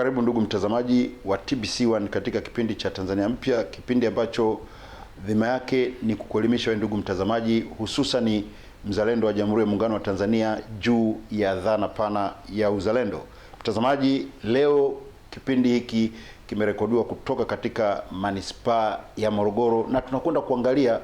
Karibu ndugu mtazamaji wa TBC1 katika kipindi cha Tanzania Mpya, kipindi ambacho dhima yake ni kukuelimisha wewe ndugu mtazamaji, hususan mzalendo wa Jamhuri ya Muungano wa Tanzania juu ya dhana pana ya uzalendo. Mtazamaji, leo kipindi hiki kimerekodiwa kutoka katika manispaa ya Morogoro na tunakwenda kuangalia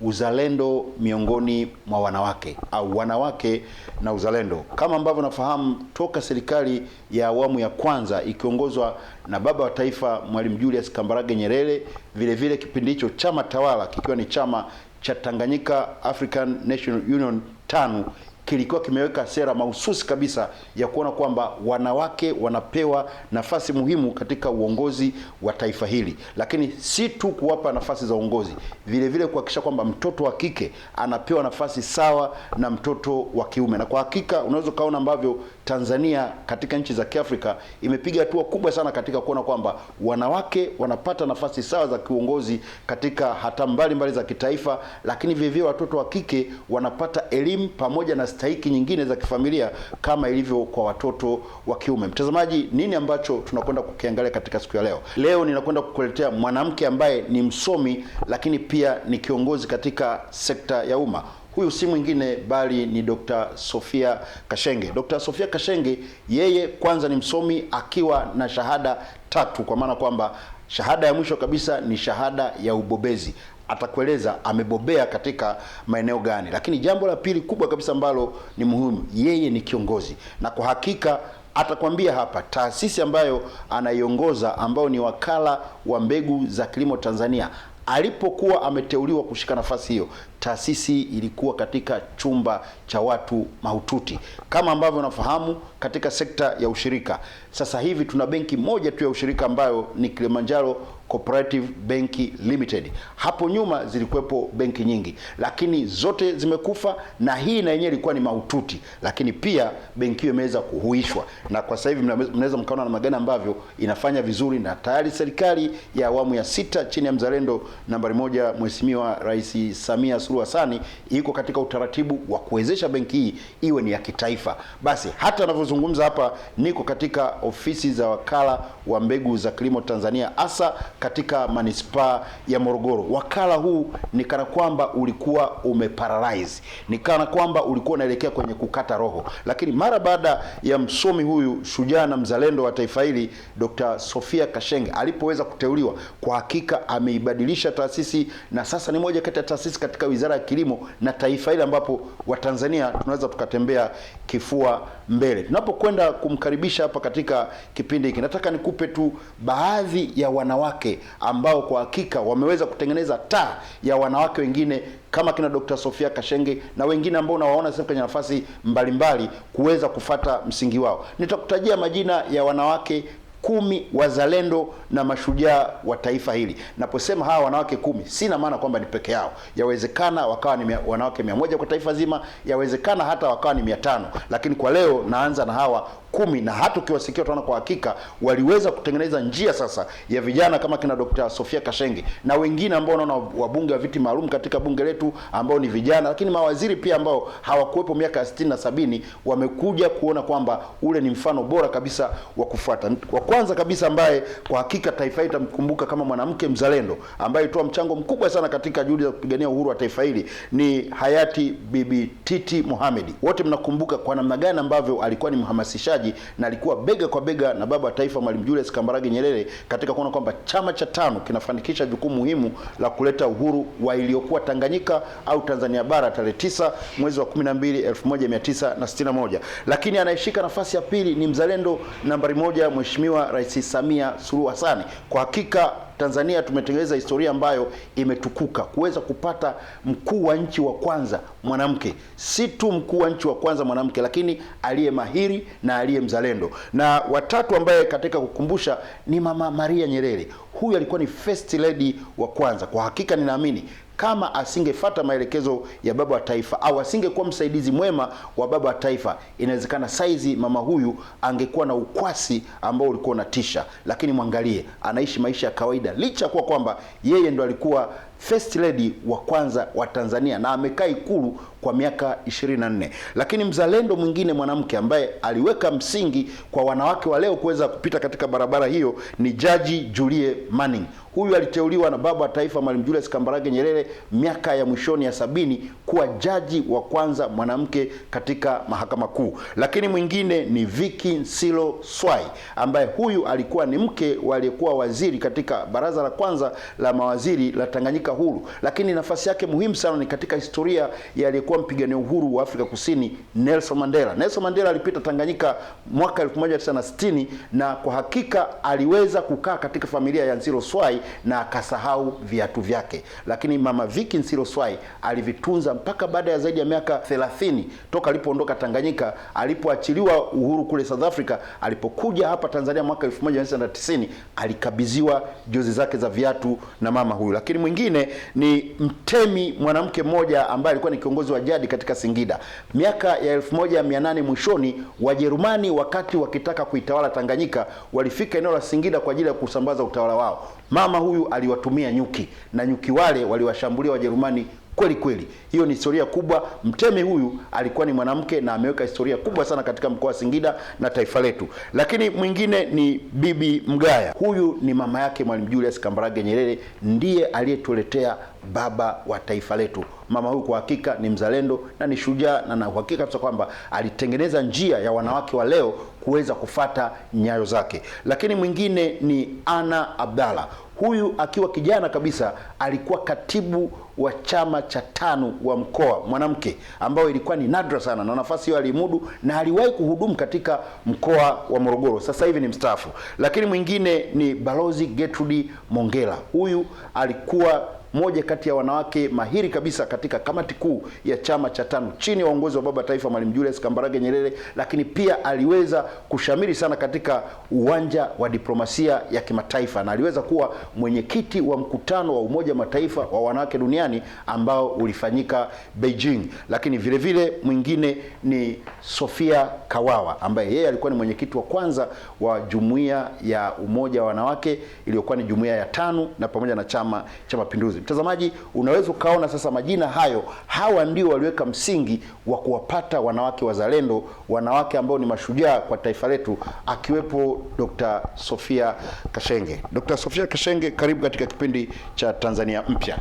uzalendo miongoni mwa wanawake au wanawake na uzalendo. Kama ambavyo nafahamu, toka serikali ya awamu ya kwanza ikiongozwa na baba wa taifa Mwalimu Julius Kambarage Nyerere, vile vile kipindi hicho chama tawala kikiwa ni chama cha Tanganyika African National Union TANU kilikuwa kimeweka sera mahususi kabisa ya kuona kwamba wanawake wanapewa nafasi muhimu katika uongozi wa taifa hili, lakini si tu kuwapa nafasi za uongozi, vile vile kuhakikisha kwamba mtoto wa kike anapewa nafasi sawa na mtoto wa kiume. Na kwa hakika unaweza kaona ambavyo Tanzania katika nchi za Kiafrika imepiga hatua kubwa sana katika kuona kwamba wanawake wanapata nafasi sawa za kiuongozi katika hatamu mbalimbali za kitaifa, lakini vile vile watoto wa kike wanapata elimu pamoja na stahiki nyingine za kifamilia kama ilivyo kwa watoto wa kiume. Mtazamaji, nini ambacho tunakwenda kukiangalia katika siku ya leo? Leo ninakwenda kukuletea mwanamke ambaye ni msomi lakini pia ni kiongozi katika sekta ya umma. Huyu si mwingine bali ni Dr. Sophia Kashenge. Dr. Sophia Kashenge, yeye kwanza ni msomi akiwa na shahada 3, kwa maana kwamba shahada ya mwisho kabisa ni shahada ya ubobezi. Atakueleza amebobea katika maeneo gani. Lakini jambo la pili kubwa kabisa ambalo ni muhimu, yeye ni kiongozi, na kwa hakika atakwambia hapa taasisi ambayo anaiongoza, ambao ni Wakala wa Mbegu za Kilimo Tanzania, alipokuwa ameteuliwa kushika nafasi hiyo, taasisi ilikuwa katika chumba cha watu mahututi. Kama ambavyo unafahamu, katika sekta ya ushirika sasa hivi tuna benki moja tu ya ushirika ambayo ni Kilimanjaro Cooperative Bank Limited. Hapo nyuma zilikuwepo benki nyingi, lakini zote zimekufa, na hii na yenyewe ilikuwa ni mahututi, lakini pia benki hiyo imeweza kuhuishwa, na kwa sasa hivi mnaweza mkaona na magana ambavyo inafanya vizuri, na tayari serikali ya awamu ya 6 chini ya mzalendo nambari 1 Mheshimiwa Rais Samia Suluhu Hassan iko katika utaratibu wa kuwezesha benki hii iwe ni ya kitaifa. Basi hata anavyozungumza hapa, niko katika ofisi za Wakala wa Mbegu za Kilimo Tanzania, hasa katika manispaa ya Morogoro. Wakala huu ni kana kwamba ulikuwa umeparalyze, ni kana kwamba ulikuwa unaelekea kwenye kukata roho, lakini mara baada ya msomi huyu shujaa na mzalendo wa taifa hili Dr. Sophia Kashenge alipoweza kuteuliwa, kwa hakika ameibadilisha taasisi, na sasa ni moja kati ya taasisi katika Wizara ya Kilimo na taifa hili ambapo Watanzania tunaweza tukatembea kifua mbele. Tunapokwenda kumkaribisha hapa katika kipindi hiki, nataka nikupe tu baadhi ya wanawake ambao kwa hakika wameweza kutengeneza taa ya wanawake wengine kama kina Dr. Sophia Kashenge na wengine ambao unawaona sasa kwenye nafasi mbalimbali kuweza kufata msingi wao. Nitakutajia majina ya wanawake 10 wazalendo na mashujaa wa taifa hili. Naposema hawa wanawake 10, sina maana kwamba ni peke yao. Yawezekana wakawa ni wanawake 100 kwa taifa zima, yawezekana hata wakawa ni 500, lakini kwa leo naanza na hawa 10, na hata ukiwasikia utaona kwa hakika waliweza kutengeneza njia sasa ya vijana kama kina Dr. Sophia Kashenge na wengine ambao unaona wabunge wa viti maalum katika bunge letu ambao ni vijana, lakini mawaziri pia ambao hawakuwepo miaka 60 na 70 wamekuja kuona kwamba ule ni mfano bora kabisa wa kufuata. Wa kwanza kabisa ambaye kwa hakika taifa hili tamkumbuka kama mwanamke mzalendo ambaye alitoa mchango mkubwa sana katika juhudi za kupigania uhuru wa taifa hili ni hayati Bibi Titi Mohamed. Wote mnakumbuka kwa namna gani ambavyo alikuwa ni mhamasishaji na alikuwa bega kwa bega na baba wa taifa Mwalimu Julius Kambarage Nyerere katika kuona kwamba chama cha TANU kinafanikisha jukumu muhimu la kuleta uhuru wa iliyokuwa Tanganyika au Tanzania bara tarehe 9 mwezi wa 12 1961. Lakini anayeshika nafasi ya pili ni mzalendo nambari 1 Mheshimiwa Rais Samia Suluhu Hassan. Kwa hakika Tanzania tumetengeneza historia ambayo imetukuka kuweza kupata mkuu wa nchi wa kwanza mwanamke. Si tu mkuu wa nchi wa kwanza mwanamke, lakini aliye mahiri na aliye mzalendo. Na watatu ambaye katika kukumbusha ni Mama Maria Nyerere. Huyu alikuwa ni first lady wa kwanza. Kwa hakika ninaamini kama asingefuata maelekezo ya baba wa taifa au asingekuwa msaidizi mwema wa baba wa taifa, inawezekana saizi mama huyu angekuwa na ukwasi ambao ulikuwa unatisha. Lakini mwangalie, anaishi maisha ya kawaida licha kwa kwamba yeye ndo alikuwa first lady wa kwanza wa Tanzania na amekaa Ikulu kwa miaka 24. Lakini mzalendo mwingine mwanamke ambaye aliweka msingi kwa wanawake wa leo kuweza kupita katika barabara hiyo ni Jaji Julie Manning. Huyu aliteuliwa na baba wa taifa Mwalimu Julius Kambarage Nyerere miaka ya mwishoni ya 70 kuwa jaji wa kwanza mwanamke katika mahakama kuu. Lakini mwingine ni Vicky Nsilo Swai ambaye huyu alikuwa ni mke wa aliyekuwa waziri katika baraza la kwanza la mawaziri la Tanganyika huru. Lakini nafasi yake muhimu sana ni katika historia ya aliyekuwa mpigania uhuru wa Afrika Kusini Nelson Mandela. Nelson Mandela alipita Tanganyika mwaka 1960 na kwa hakika aliweza kukaa katika familia ya Nsilo Swai na akasahau viatu vyake. Lakini mama Vicky Nsilo Swai alivitunza mpaka baada ya zaidi ya miaka 30 toka alipoondoka Tanganyika, alipoachiliwa uhuru kule South Africa. Alipokuja hapa Tanzania mwaka 1990 alikabidhiwa jozi zake za viatu na mama huyu. Lakini mwingine ni mtemi mwanamke mmoja ambaye alikuwa ni kiongozi wa jadi katika Singida. Miaka ya 1800 mwishoni, Wajerumani wakati wakitaka kuitawala Tanganyika walifika eneo la Singida kwa ajili ya kusambaza utawala wao. Mama huyu aliwatumia nyuki na nyuki wale waliwashambulia Wajerumani kweli kweli. Hiyo ni historia kubwa. Mtemi huyu alikuwa ni mwanamke na ameweka historia kubwa sana katika mkoa wa Singida na taifa letu. Lakini mwingine ni Bibi Mgaya. Huyu ni mama yake Mwalimu Julius Kambarage Nyerere, ndiye aliyetuletea baba wa taifa letu. Mama huyu kwa hakika ni mzalendo na ni shujaa, na na uhakika kabisa kwamba alitengeneza njia ya wanawake wa leo kuweza kufata nyayo zake. Lakini mwingine ni Anna Abdalla. Huyu akiwa kijana kabisa alikuwa katibu wa chama cha TANU wa mkoa, mwanamke, ambao ilikuwa ni nadra sana, na nafasi hiyo alimudu na aliwahi kuhudumu katika mkoa wa Morogoro. Sasa hivi ni mstaafu. Lakini mwingine ni Balozi Gertrude Mongella. Huyu alikuwa moja kati ya wanawake mahiri kabisa katika kamati kuu ya chama cha TANU chini ya uongozi wa baba taifa Mwalimu Julius Kambarage Nyerere, lakini pia aliweza kushamiri sana katika uwanja wa diplomasia ya kimataifa na aliweza kuwa mwenyekiti wa mkutano wa Umoja wa Mataifa wa wanawake duniani ambao ulifanyika Beijing. Lakini vile vile mwingine ni Sofia Kawawa ambaye yeye alikuwa ni mwenyekiti wa kwanza wa jumuiya ya umoja wa wanawake iliyokuwa ni jumuiya ya TANU na pamoja na Chama cha Mapinduzi. Mtazamaji, unaweza ukaona sasa majina hayo, hawa ndio waliweka msingi wa kuwapata wanawake wazalendo, wanawake ambao ni mashujaa kwa taifa letu, akiwepo Dr. Sofia Kashenge. Dr. Sofia Kashenge, karibu katika kipindi cha Tanzania Mpya.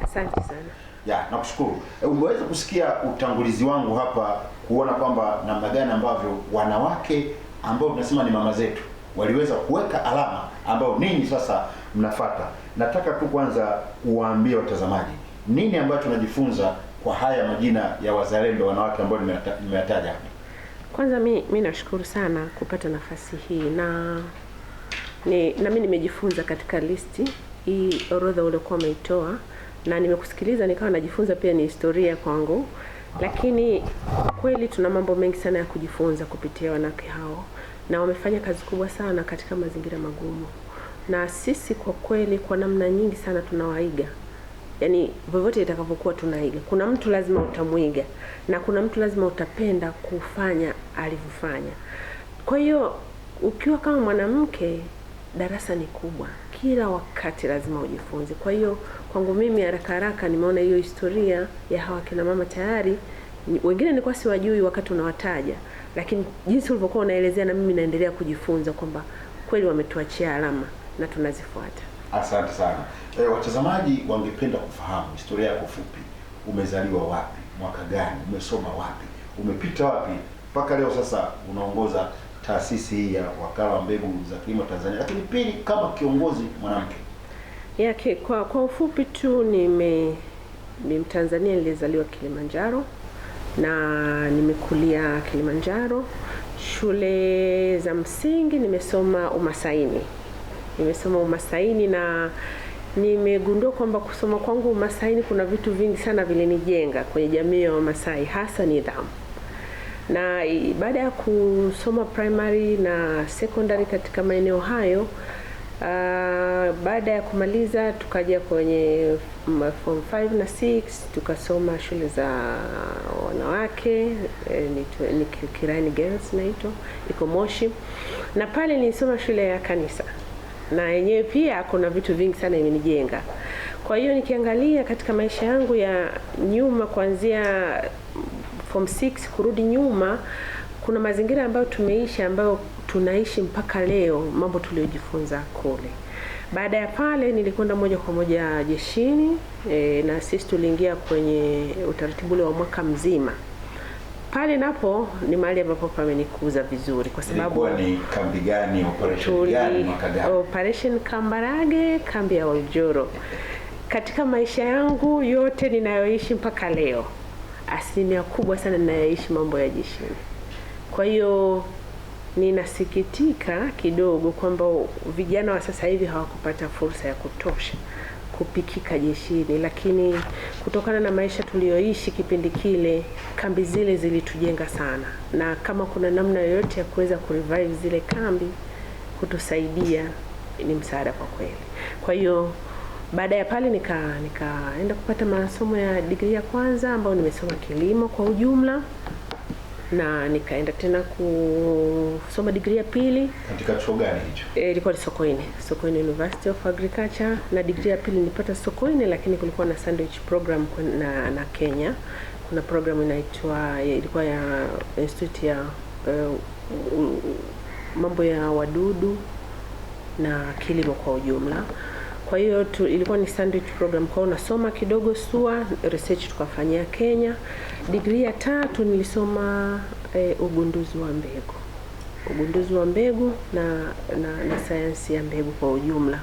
Asante sana. Ya, nakushukuru. Umeweza kusikia utangulizi wangu hapa kuona kwamba namna gani ambavyo wanawake ambao tunasema ni mama zetu waliweza kuweka alama ambao ninyi sasa mnafuata. Nataka tu kwanza uwaambie watazamaji nini ambacho tunajifunza kwa haya majina ya wazalendo wanawake ambao nimeyataja hapa. Kwanza mimi nashukuru sana kupata nafasi hii na mimi nimejifunza katika listi hii, orodha uliokuwa umeitoa, na nimekusikiliza nikawa najifunza pia, ni historia kwangu. Lakini kweli tuna mambo mengi sana ya kujifunza kupitia wanawake hao, na wamefanya kazi kubwa sana katika mazingira magumu, na sisi kwa kweli kwa namna nyingi sana tunawaiga. Yaani vyovyote itakavyokuwa tunaiga. Kuna mtu lazima utamuiga na kuna mtu lazima utapenda kufanya alivyofanya. Kwa hiyo ukiwa kama mwanamke, darasa ni kubwa, kila wakati lazima ujifunze. Kwa hiyo kwangu mimi haraka nimeona hiyo historia ya hawa kina mama tayari, wengine nilikuwa siwajui wakati unawataja, lakini jinsi ulivyokuwa unaelezea na mimi naendelea kujifunza kwamba kweli wametuachia alama na tunazifuata. Asante sana. Watazamaji wangependa kufahamu historia yako fupi. Umezaliwa wapi? Mwaka gani? Umesoma wapi? Umepita wapi? Mpaka leo sasa unaongoza taasisi hii ya Wakala wa Mbegu za Kilimo Tanzania. Lakini pili, kama kiongozi mwanamke. Kwa ufupi tu, ni Mtanzania, nilizaliwa Kilimanjaro na nimekulia Kilimanjaro. Shule za msingi nimesoma Umasaini na nimegundua kwamba kusoma kwangu Umasaini kuna vitu vingi sana vilinijenga kwenye jamii ya Wamasai, hasa nidhamu. Na baada ya kusoma primary na secondary katika maeneo hayo, baada ya kumaliza tukaja kwenye form 5 na 6 tukasoma shule za wanawake, ni Kirani Girls naitwa, iko Moshi. Na pale nilisoma shule ya kanisa. na yenyewe pia kuna vitu vingi sana imenijenga. Kwa hiyo nikiangalia katika maisha yangu ya nyuma kuanzia form 6 kurudi nyuma, kuna mazingira ambayo tumeishi ambayo tunaishi mpaka leo, mambo tuliyojifunza kule. Baada ya pale nilikwenda moja kwa moja jeshini, na sisi tuliingia kwenye utaratibu ule wa mwaka mzima. Pale napo ni mahali ambapo pamenikuza vizuri kwa sababu ni kambi gani, operation gani, mwaka gani? Operation Kambarage, kambi ya Oljoro. Katika maisha yangu yote ninayoishi mpaka leo, asilimia kubwa sana ninayoishi mambo ya jeshini. Kwa hiyo ninasikitika kidogo kwamba vijana wa sasa hivi hawakupata fursa ya kutosha kupikika jeshini, lakini kutokana na maisha tuliyoishi kipindi kile, kambi zile zilitujenga sana, na kama kuna namna yoyote ya kuweza kurevive zile kambi kutusaidia, ni msaada kwa kweli. Kwa hiyo baada ya pale nikaenda kupata masomo ya degree ya kwanza ambayo nimesoma kilimo kwa ujumla, na nikaenda tena kusoma degree ya pili. Katika chuo gani hicho? Ilikuwa ni Sokoine University of Agriculture, na degree ya pili nilipata Sokoine, lakini kulikuwa na sandwich program na Kenya. Kuna program ilikuwa ya Institute ya mambo ya wadudu na kilimo kwa ujumla. Kwa hiyo ilikuwa ni sandwich program, kwa nasoma kidogo SUA, research tukafanyia Kenya. Degree ya tatu nilisoma ugunduzi wa mbegu na sayansi ya mbegu kwa ujumla,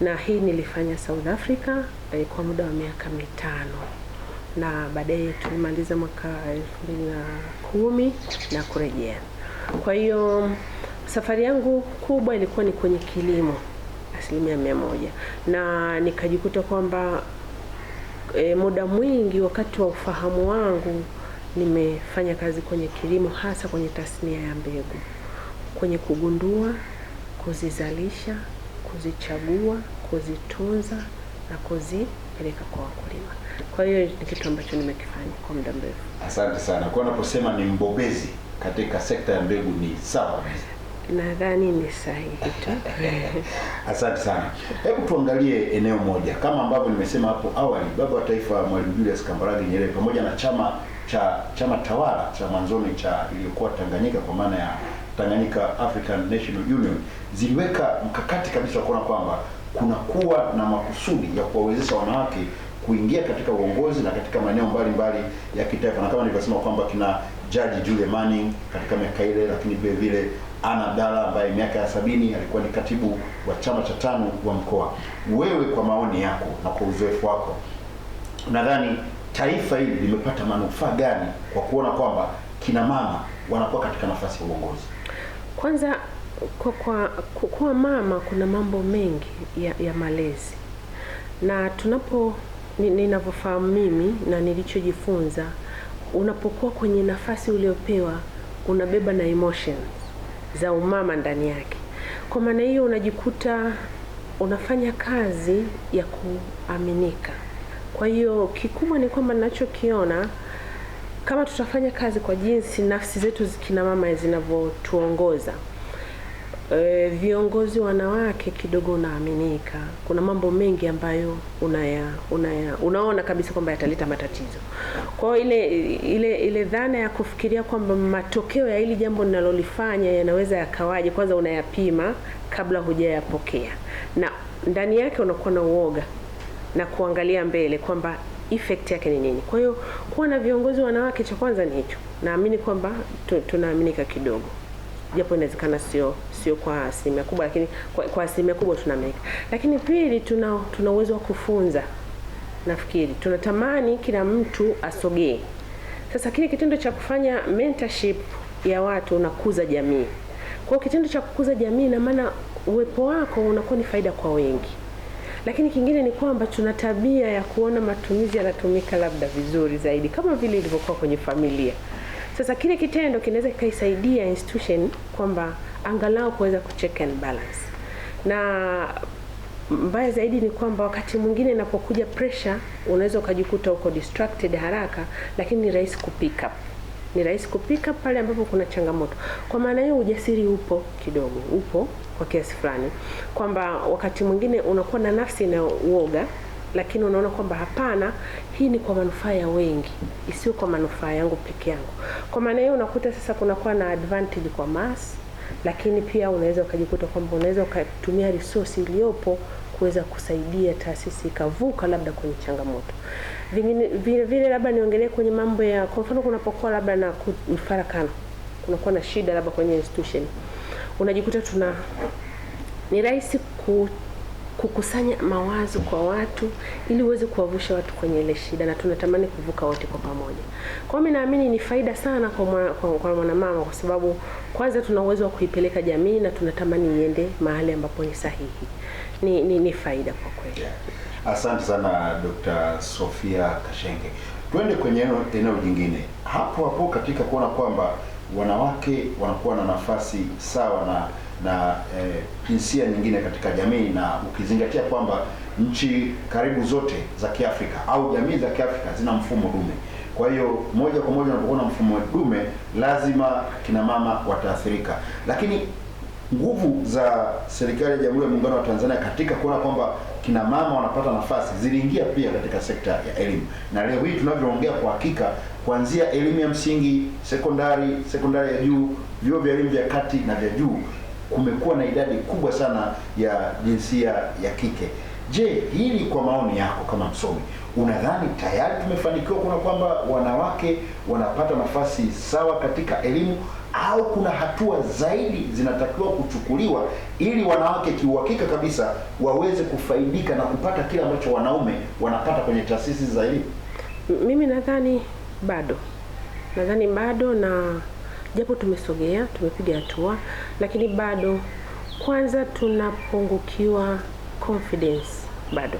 na hii nilifanya South Africa kwa muda wa miaka 5, na baadaye tulimaliza mwaka 2010 na kurejea. Kwa hiyo safari yangu kubwa ilikuwa ni kwenye kilimo 100%, na nikajikuta kwamba muda mwingi wakati wa ufahamu wangu nimefanya kazi kwenye kilimo, hasa kwenye tasnia ya mbegu, kwenye kugundua, kuzizalisha, kuzichagua, kuzitunza na kuzipeleka kwa wakulima. Kwa hiyo ni kitu ambacho nimekifanya kwa muda mrefu. Asante sana. Kwa unaposema ni mbobezi katika sekta ya mbegu ni sawa? Nadhani ni sahihi tu. Asante sana. Hebu tuangalie eneo moja. Kama ambavyo nimesema hapo awali, Baba wa Taifa Mwalimu Julius Kambarage Nyerere pamoja na chama tawala cha mwanzoni cha iliyokuwa Tanganyika, kwa maana ya Tanganyika African National Union, ziliweka mkakati kabisa wa kuona kwamba kuna kuwa na makusudi ya kuwawezesha wanawake kuingia katika uongozi na katika maeneo mbalimbali ya kitaifa, na kama nilivyosema kwamba kina Jaji Julia Manning katika miaka ile, lakini vile vile Anna Abdalla ambaye miaka ya 70 alikuwa ni katibu wa chama cha TANU wa mkoa. Wewe kwa maoni yako na kwa uzoefu wako, nadhani taifa hili limepata manufaa gani kwa kuona kwamba kina mama wanakuwa katika nafasi ya uongozi? Kwanza kwa mama kuna mambo mengi ya malezi, na ninavyofahamu mimi na nilichojifunza, unapokuwa kwenye nafasi uliopewa unabeba na emotions za umama ndani yake. Kwa maana hiyo unajikuta unafanya kazi ya kuaminika. Kwa hiyo kikubwa ni kwamba ninachokiona, kama tutafanya kazi kwa jinsi nafsi zetu kina mama zinavyotuongoza, viongozi wanawake kidogo unaaminika. Kuna mambo mengi ambayo unaona kabisa kwamba yataleta matatizo. Kwa hiyo ile dhana ya kufikiria kwamba matokeo ya hili jambo ninalolifanya yanaweza yakawaje, kwanza unayapima kabla hujayapokea, na ndani yake unakuwa na uoga na kuangalia mbele kwamba effect yake ni nini. Kwa hiyo kuwa na viongozi wanawake, cha kwanza ni hicho. Naamini kwamba tunaaminika kidogo, japo inawezekana sio kwa asilimia kubwa, lakini kwa asilimia kubwa tunaaminika. Lakini pili, tuna uwezo wa kufunza. Nafikiri tunatamani kila mtu asogee. Sasa kile kitendo cha kufanya mentorship ya watu unakuza jamii. Kwa kitendo cha kukuza jamii, na maana uwepo wako unakuwa ni faida kwa wengi. Lakini kingine ni kwamba tuna tabia ya kuona matumizi yanatumika labda vizuri zaidi, kama vile ilivyokuwa kwenye familia. Sasa kile kitendo kinaweza kikaisaidia institution kwamba angalau kuweza kucheck and balance. Na mbaya zaidi ni kwamba wakati mwingine inapokuja pressure unaweza ukajikuta uko distracted haraka, lakini ni rahisi kupick up. ni rahisi kupika pale ambapo kuna changamoto. Kwa maana hiyo ujasiri upo kidogo, upo kwa kiasi fulani, kwamba wakati mwingine unakuwa na nafsi na uoga, lakini unaona kwamba hapana, hii ni kwa manufaa ya wengi, isiyo kwa manufaa yangu peke yangu. Kwa maana hiyo unakuta sasa kunakuwa na advantage kwa mass, lakini pia unaweza ukajikuta kwamba unaweza ukatumia resource iliyopo kuweza kusaidia taasisi ikavuka labda kwenye changamoto. Vile labda niongelee kwenye mambo ya, kwa mfano kunapokuwa labda na mfarakano, kunakuwa na shida labda kwenye institution, unajikuta ni rahisi kukusanya mawazo kwa watu ili uweze kuwavusha watu kwenye ile shida, na tunatamani kuvuka wote kwa pamoja. Kwa mimi naamini ni faida sana kwa mwanamama, kwa sababu kwanza tuna uwezo wa kuipeleka jamii na tunatamani iende mahali ambapo ni sahihi. Ni faida kwa kweli. Asante sana Dr. Sophia Kashenge. Twende kwenye eneo jingine. Hapo katika kuona kwamba wanawake wanakuwa na nafasi sawa na jinsia nyingine katika jamii, na ukizingatia kwamba nchi karibu zote za Kiafrika au jamii za Kiafrika zina mfumo dume. Kwa hiyo moja kwa moja unapokuwa na mfumo dume, lazima kina mama wataathirika. Lakini nguvu za serikali ya Jamhuri ya Muungano wa Tanzania katika kuona kwamba kina mama wanapata nafasi ziliingia pia katika sekta ya elimu. Na leo hii tunavyoongea, kwa hakika kuanzia elimu ya msingi, sekondari ya juu, vyuo vya elimu vya kati na vya juu, kumekuwa na idadi kubwa sana ya jinsia ya kike. Je, hili kwa maoni yako kama msomi, unadhani tayari tumefanikiwa kuna kwamba wanawake wanapata nafasi sawa katika elimu, au kuna hatua zaidi zinatakiwa kuchukuliwa ili wanawake kiuhakika kabisa waweze kufaidika na kupata kile ambacho wanaume wanapata kwenye taasisi za elimu? Mimi nadhani bado, na japo tumesogea, tumepiga hatua, lakini bado kwanza tunapungukiwa confidence bado.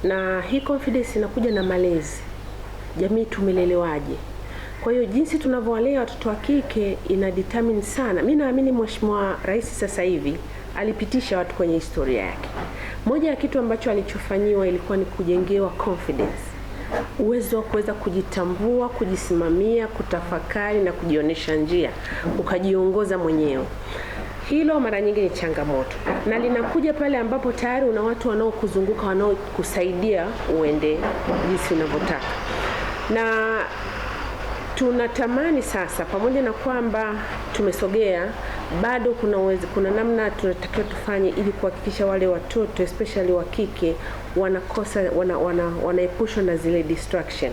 Na hii confidence inakuja na malezi. Jamii tumelelewaje? Kwa hiyo jinsi tunavyowalea watoto wa kike ina determine sana. Mimi naamini Mheshimiwa Rais sasa hivi alipitisha watu kwenye historia yake. Moja ya kitu ambacho alichofanyiwa ilikuwa ni kujengewa confidence. Uwezo wa kuweza kujitambua, kujisimamia, kutafakari na kujionyesha njia, ukajiongoza mwenyewe. Hilo mara nyingi ni changamoto, na linakuja pale ambapo tayari una watu wanaokuzunguka, wanaokusaidia uende jinsi unavyotaka. Na tunatamani sasa, pamoja na kwamba tumesogea, bado kuna namna tunatakiwa tufanye ili kuhakikisha wale watoto especially wa kike wanaepushwa na zile distraction,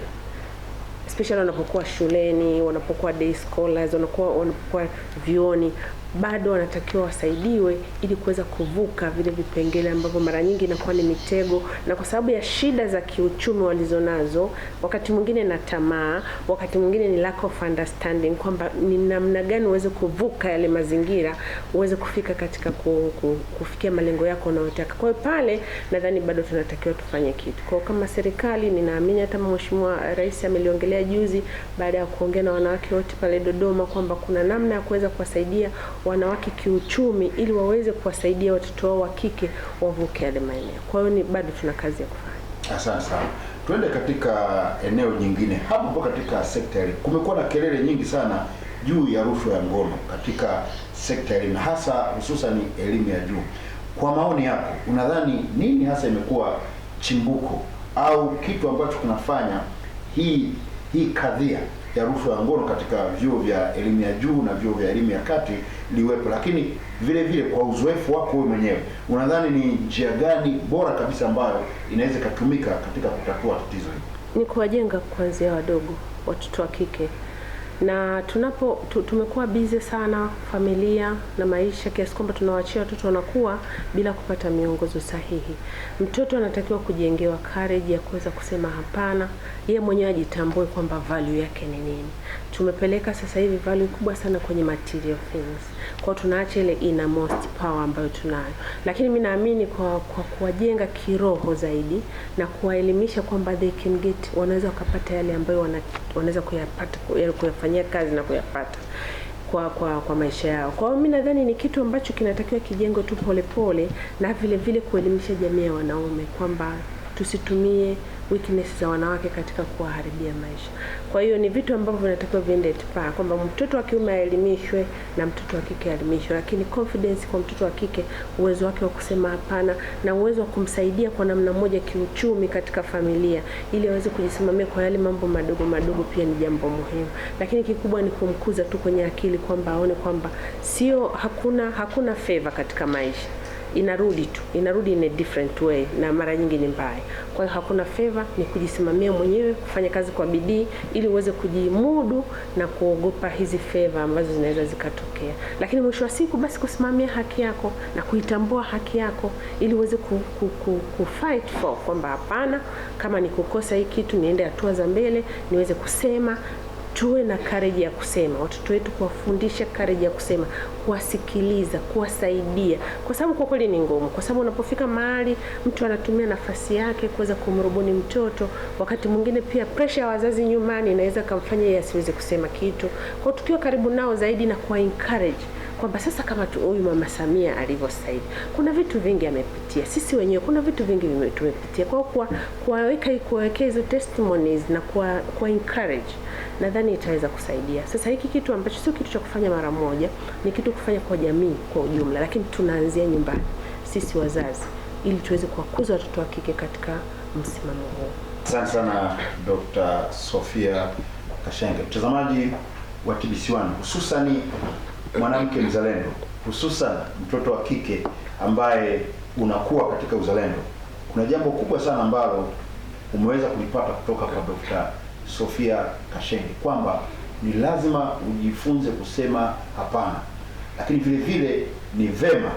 especially wanapokuwa shuleni, wanapokuwa day scholars, wanapokuwa vioni. Bado wanatakiwa wasaidiwe ili kuweza kuvuka vile vipengele ambavyo mara nyingi inakuwa ni mitego, na kwa sababu ya shida za kiuchumi walizonazo, wakati mwingine na tamaa, wakati mwingine ni lack of understanding, kwamba ni namna gani uweze kuvuka yale mazingira, uweze kufika katika kufikia malengo yako unayotaka. Kwa hiyo pale nadhani bado tunatakiwa tufanye kitu. Kwa kama serikali, ninaamini hata Mheshimiwa Rais ameliongelea juzi baada ya kuongea na wanawake wote pale Dodoma, kwamba kuna namna ya kuweza kuwasaidia wanawake kiuchumi ili waweze kuwasaidia watoto wao wa kike wavuke yale maeneo. Kwa hiyo bado tuna kazi ya kufanya. Asante sana. Tuende katika eneo nyingine. Hapo katika sekta ya elimu kumekuwa na kelele nyingi sana juu ya rushwa ya ngono katika sekta ya elimu, hasa hususan elimu ya juu. Kwa maoni yako, unadhani nini hasa imekuwa chimbuko au kitu ambacho kinafanya hii kadhia ya rushwa ya ngono katika vyuo vya elimu ya juu na vyuo vya elimu ya kati liwepo? Lakini vile vile kwa uzoefu wako wewe mwenyewe, unadhani ni njia gani bora kabisa ambayo inaweza kutumika katika kutatua tatizo hili? Ni kuwajenga kuanzia wadogo watoto wa kike. Na tumekuwa busy sana familia na maisha, kiasi kwamba tunawaachia watoto wanakuwa bila kupata miongozo sahihi. Mtoto anatakiwa kujengewa courage ya kuweza kusema hapana, yeye mwenyewe ajitambue kwamba value yake ni nini. Tumepeleka sasa hivi value kubwa sana kwenye material things. Kwa tunaacha ile innermost power ambayo tunayo. Lakini mimi naamini kwa kuwajenga kiroho zaidi na kuwaelimisha kwamba they can get, wanaweza kupata yale ambayo wanaweza kuyapata, kuyafanyia kazi na kuyapata kwa maisha yao. Kwa hiyo mimi nadhani ni kitu ambacho kinatakiwa kijengwe tu polepole, na vile vile kuelimisha jamii ya wanaume kwamba tusitumie weakness za wanawake katika kuwaharibia maisha. Kwa hiyo ni vitu ambavyo vinatakiwa viende itipaa, kwamba mtoto wa kiume aelimishwe na mtoto wa kike aelimishwe, lakini confidence kwa mtoto wa kike, uwezo wake wa kusema hapana na uwezo wa kumsaidia kwa namna moja kiuchumi katika familia ili aweze kujisimamia kwa yale mambo madogo madogo pia ni jambo muhimu. Lakini kikubwa ni kumkuza tu kwenye akili kwamba aone kwamba sio hakuna favor katika maisha. Inarudi in a different way na mara nyingi ni mbaya. Kwa hiyo hakuna favor, ni kujisimamia mwenyewe, kufanya kazi kwa bidii ili uweze kujimudu na kuogopa hizi favor ambazo zinaweza zikatokea. Lakini mwisho wa siku basi kusimamia haki yako na kuitambua haki yako ili uweze ku fight for kwamba hapana, kama ni kukosa hii kitu niende hatua za mbele, niweze kusema. Tuwe na courage ya kusema, watoto wetu kuwafundisha courage ya kusema, kuwasikiliza, kuwasaidia, kwa sababu kwa kweli ni ngumu. Kwa sababu unapofika mahali mtu anatumia nafasi yake kuweza kumrubuni mtoto, wakati mwingine pia pressure ya wazazi nyumbani inaweza kumfanya yeye asiweze kusema kitu. Kwa tukiwa karibu nao zaidi na kuwa encourage kwamba sasa kama huyu Mama Samia alivyo sasa hivi, kuna vitu vingi amepitia, sisi wenyewe kuna vitu vingi tumepitia. Kwa kuwaweka hizo testimonies na kwa encourage, nadhani itaweza kusaidia. Sasa hiki kitu ambacho sio kitu cha kufanya mara moja, ni kitu kufanya kwa jamii kwa ujumla, lakini tunaanzia nyumbani sisi wazazi ili tuweze kuwakuza watoto wa kike katika msimamo huu. Asante sana Dr. Sophia Kashenge. Mtazamaji wa TBC1, hususani mwanamke mzalendo, hususan mtoto wa kike ambaye unakuwa katika uzalendo, kuna jambo kubwa sana ambalo umeweza kulipata kutoka kwa Dr. Sophia Kashenge, kwamba ni lazima ujifunze kusema hapana, lakini vile vile ni vema